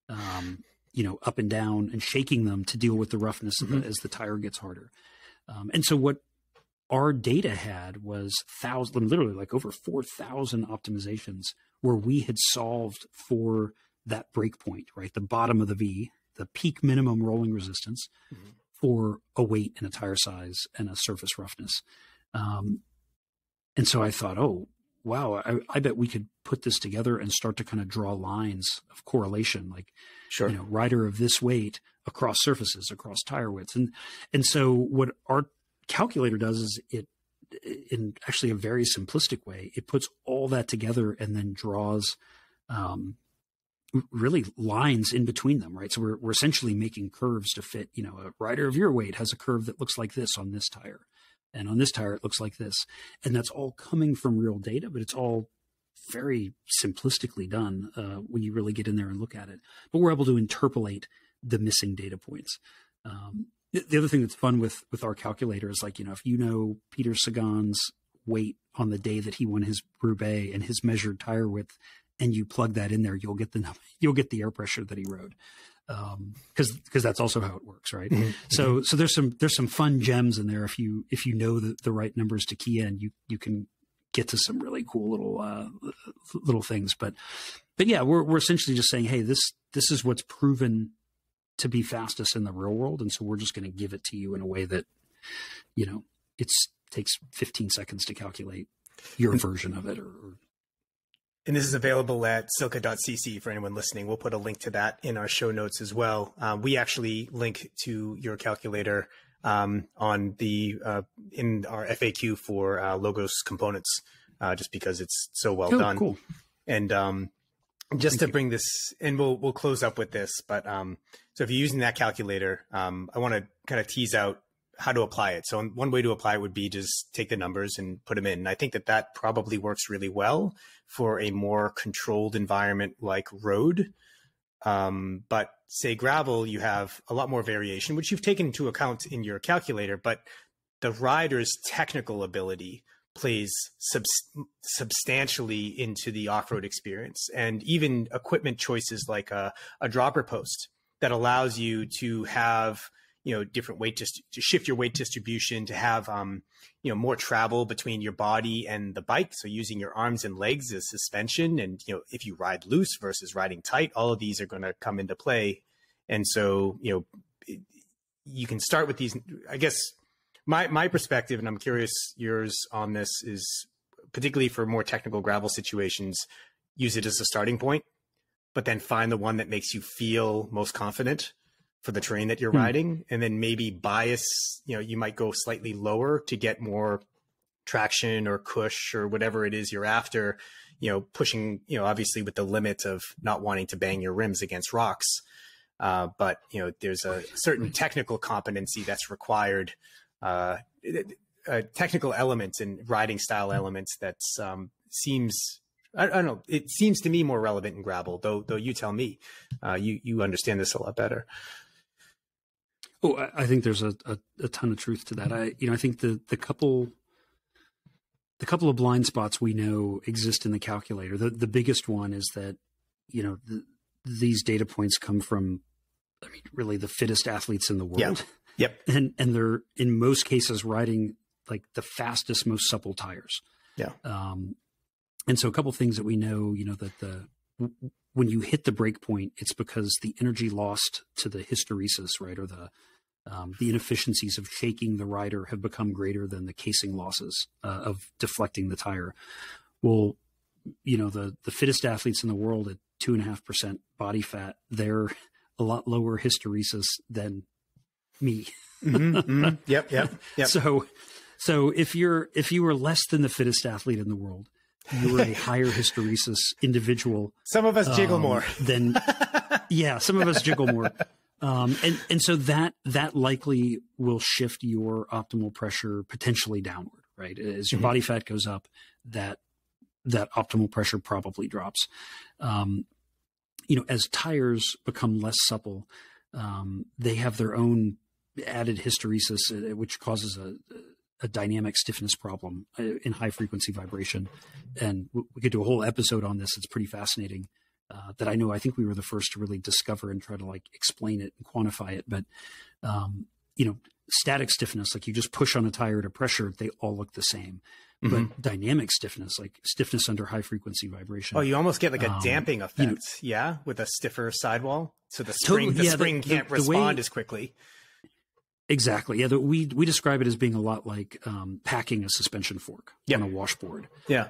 up and down and shaking them to deal with the roughness as the tire gets harder. And so what our data had was literally like over 4,000 optimizations where we had solved for that break point, right? The bottom of the V, the peak minimum rolling resistance for a weight and a tire size and a surface roughness. And so I thought, oh, wow, I bet we could put this together and start to kind of draw lines of correlation, like, rider of this weight across surfaces, across tire widths. And so what our calculator does is it, in actually a very simplistic way, it puts all that together and then draws really lines in between them, right? So we're essentially making curves to fit, a rider of your weight has a curve that looks like this on this tire. And on this tire, it looks like this. And that's all coming from real data, but it's all very simplistically done when you really get in there and look at it. But we're able to interpolate the missing data points. The other thing that's fun with our calculator is like, if Peter Sagan's weight on the day that he won his Roubaix and his measured tire width, and you plug that in there, you'll get the air pressure that he rode. Because that's also how it works, right? So there's some fun gems in there. If you know the right numbers to key in, you can get to some really cool little things. But yeah, we're essentially just saying, hey, this is what's proven to be fastest in the real world, and so we're just going to give it to you in a way that it takes 15 seconds to calculate your version of it. And this is available at Silca.cc for anyone listening. We'll put a link to that in our show notes as well. We actually link to your calculator on in our FAQ for Logos components, just because it's so well done. Cool. And just to bring this, and we'll close up with this, but so if you're using that calculator, I want to kind of tease out how to apply it. So one way to apply it would be just take the numbers and put them in. And I think that probably works really well for a more controlled environment like road. But say gravel, you have a lot more variation, which you've taken into account in your calculator, but the rider's technical ability plays substantially into the off-road experience, and even equipment choices like a dropper post. that allows you to have, different weight, just to shift your weight distribution, to have, more travel between your body and the bike. So using your arms and legs as suspension. And, if you ride loose versus riding tight, all of these are going to come into play. And so, you can start with these, I guess my perspective, and I'm curious yours on this, is particularly for more technical gravel situations, use it as a starting point, but then find the one that makes you feel most confident for the terrain that you're riding, and then maybe bias, you might go slightly lower to get more traction or cush or whatever it is you're after, pushing, obviously with the limit of not wanting to bang your rims against rocks. But, there's a certain technical competency that's required, technical elements and riding style elements that seems, I don't know, it seems to me more relevant in gravel, though you tell me. You understand this a lot better. Oh, I think there's a ton of truth to that. I think the couple of blind spots we know exist in the calculator. The biggest one is that, these data points come from, really the fittest athletes in the world. Yeah. Yep. And they're in most cases riding like the fastest, most supple tires. Yeah. And so a couple of things that we know, that when you hit the break point, it's because the energy lost to the hysteresis, right, or the inefficiencies of shaking the rider have become greater than the casing losses of deflecting the tire. Well, the fittest athletes in the world at 2.5% body fat, they're a lot lower hysteresis than me. Yep. So if you were less than the fittest athlete in the world, you were a higher hysteresis individual. Some of us jiggle more. Some of us jiggle more. And so that likely will shift your optimal pressure potentially downward, right? As your body fat goes up, that optimal pressure probably drops. As tires become less supple, they have their own added hysteresis, which causes a dynamic stiffness problem in high frequency vibration. And we could do a whole episode on this. It's pretty fascinating. That I think we were the first to really discover and try to explain it and quantify it. But, static stiffness, like you just push on a tire at a pressure, they all look the same. But dynamic stiffness, like stiffness under high frequency vibration. Oh, you almost get like a damping effect. With a stiffer sidewall. So the spring can't respond as quickly. Exactly. Yeah. We describe it as being a lot like packing a suspension fork on a washboard. Yeah.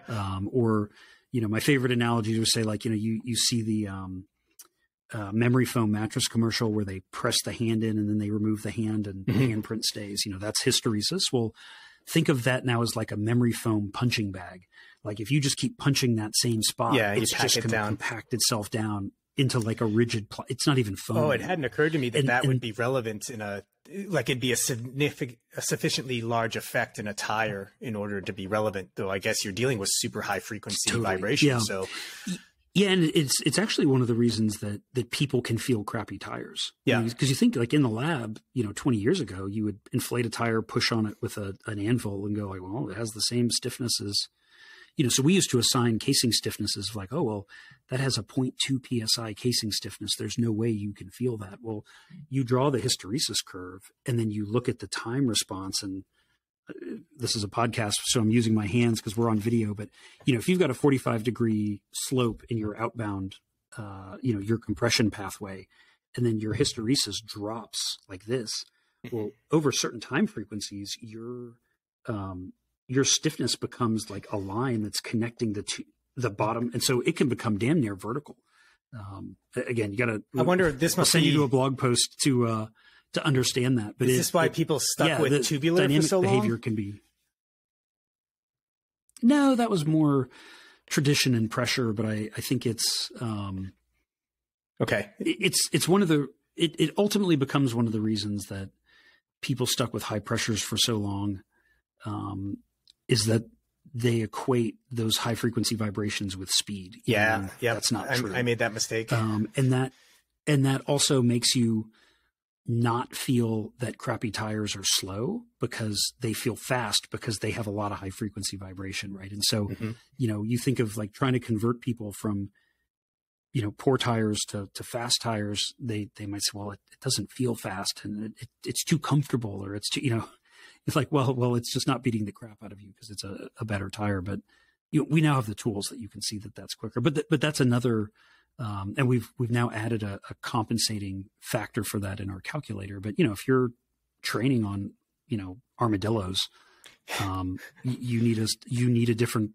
Or, my favorite analogy was say you see the memory foam mattress commercial where they press the hand in and then they remove the hand and the handprint stays. That's hysteresis. Well, think of that now as like a memory foam punching bag. Like if you just keep punching that same spot, it's just going to compact itself down into like a rigid, it's not even foam. Oh, it hadn't occurred to me that would be relevant in it'd be a sufficiently large effect in a tire in order to be relevant, though I guess you're dealing with super high frequency vibration. Yeah. So yeah. And it's actually one of the reasons that people can feel crappy tires. Yeah. Because you think like in the lab, 20 years ago, you would inflate a tire, push on it with an anvil and go like, well, it has the same stiffness as, so we used to assign casing stiffness as like, oh, well, that has a 0.2 PSI casing stiffness. There's no way you can feel that. Well, you draw the hysteresis curve and then you look at the time response, and this is a podcast, so I'm using my hands because we're on video, but if you've got a 45-degree slope in your outbound, your compression pathway, and then your hysteresis drops like this, well, over certain time frequencies, your stiffness becomes like a line that's connecting the bottom. And so it can become damn near vertical. Again, you got to, I wonder if this must send you to a blog post to understand that. But is this why people stuck with tubular dynamic for so long? Behavior can be. No, that was more tradition and pressure, but I think it's, okay. It's one of it ultimately becomes one of the reasons that people stuck with high pressures for so long, is that they equate those high frequency vibrations with speed. Yeah. That's not true. I made that mistake. And that also makes you not feel that crappy tires are slow because they feel fast because they have a lot of high frequency vibration. Right. And so, you think of like trying to convert people from, poor tires to fast tires, they might say, well, it doesn't feel fast and it's too comfortable, or it's too, it's like, well, it's just not beating the crap out of you because it's a better tire. But we now have the tools that you can see that that's quicker. But that's another, and we've now added a compensating factor for that in our calculator. But if you're training on armadillos, you need a different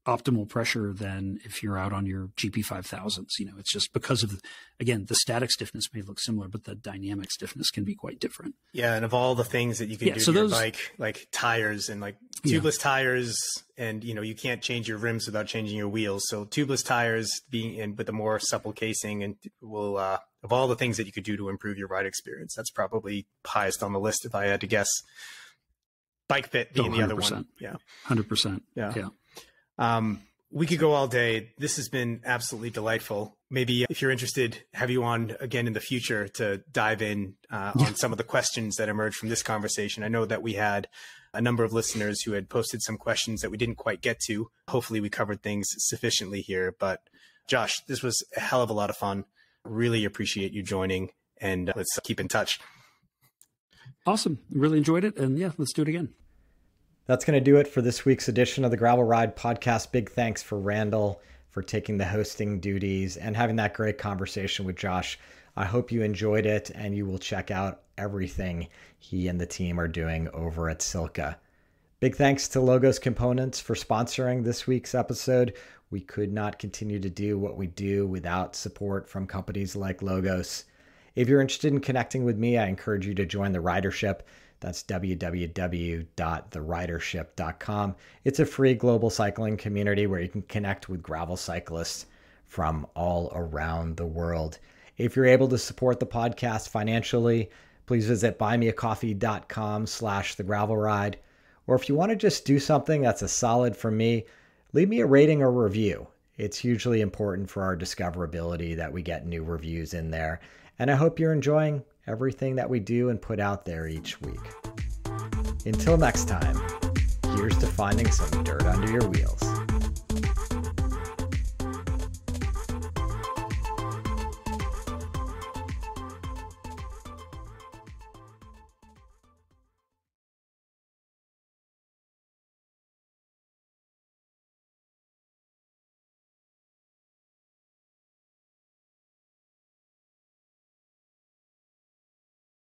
optimal pressure than if you're out on your GP5000s. It's just because of, again, the static stiffness may look similar, but the dynamic stiffness can be quite different. Yeah. And of all the things that you can do to your bike, like tires and like tubeless tires, and, you can't change your rims without changing your wheels. So tubeless tires being in with a more supple casing and will, of all the things that you could do to improve your ride experience, that's probably highest on the list if I had to guess. Bike fit being the other one. Yeah. 100%. Yeah. We could go all day. This has been absolutely delightful. Maybe if you're interested, have you on again in the future to dive in on some of the questions that emerged from this conversation. I know that we had a number of listeners who had posted some questions that we didn't quite get to. Hopefully we covered things sufficiently here, but Josh, this was a hell of a lot of fun. Really appreciate you joining, and let's keep in touch. Awesome. Really enjoyed it. And let's do it again. That's going to do it for this week's edition of the Gravel Ride podcast. Big thanks for Randall for taking the hosting duties and having that great conversation with Josh. I hope you enjoyed it and you will check out everything he and the team are doing over at Silca. Big thanks to Logos Components for sponsoring this week's episode. We could not continue to do what we do without support from companies like Logos. If you're interested in connecting with me, I encourage you to join the Ridership. That's www.theridership.com. It's a free global cycling community where you can connect with gravel cyclists from all around the world. If you're able to support the podcast financially, please visit buymeacoffee.com/thegravelride. Or if you want to just do something that's a solid for me, leave me a rating or review. It's hugely important for our discoverability that we get new reviews in there. And I hope you're enjoying everything that we do and put out there each week. Until next time, here's to finding some dirt under your wheels.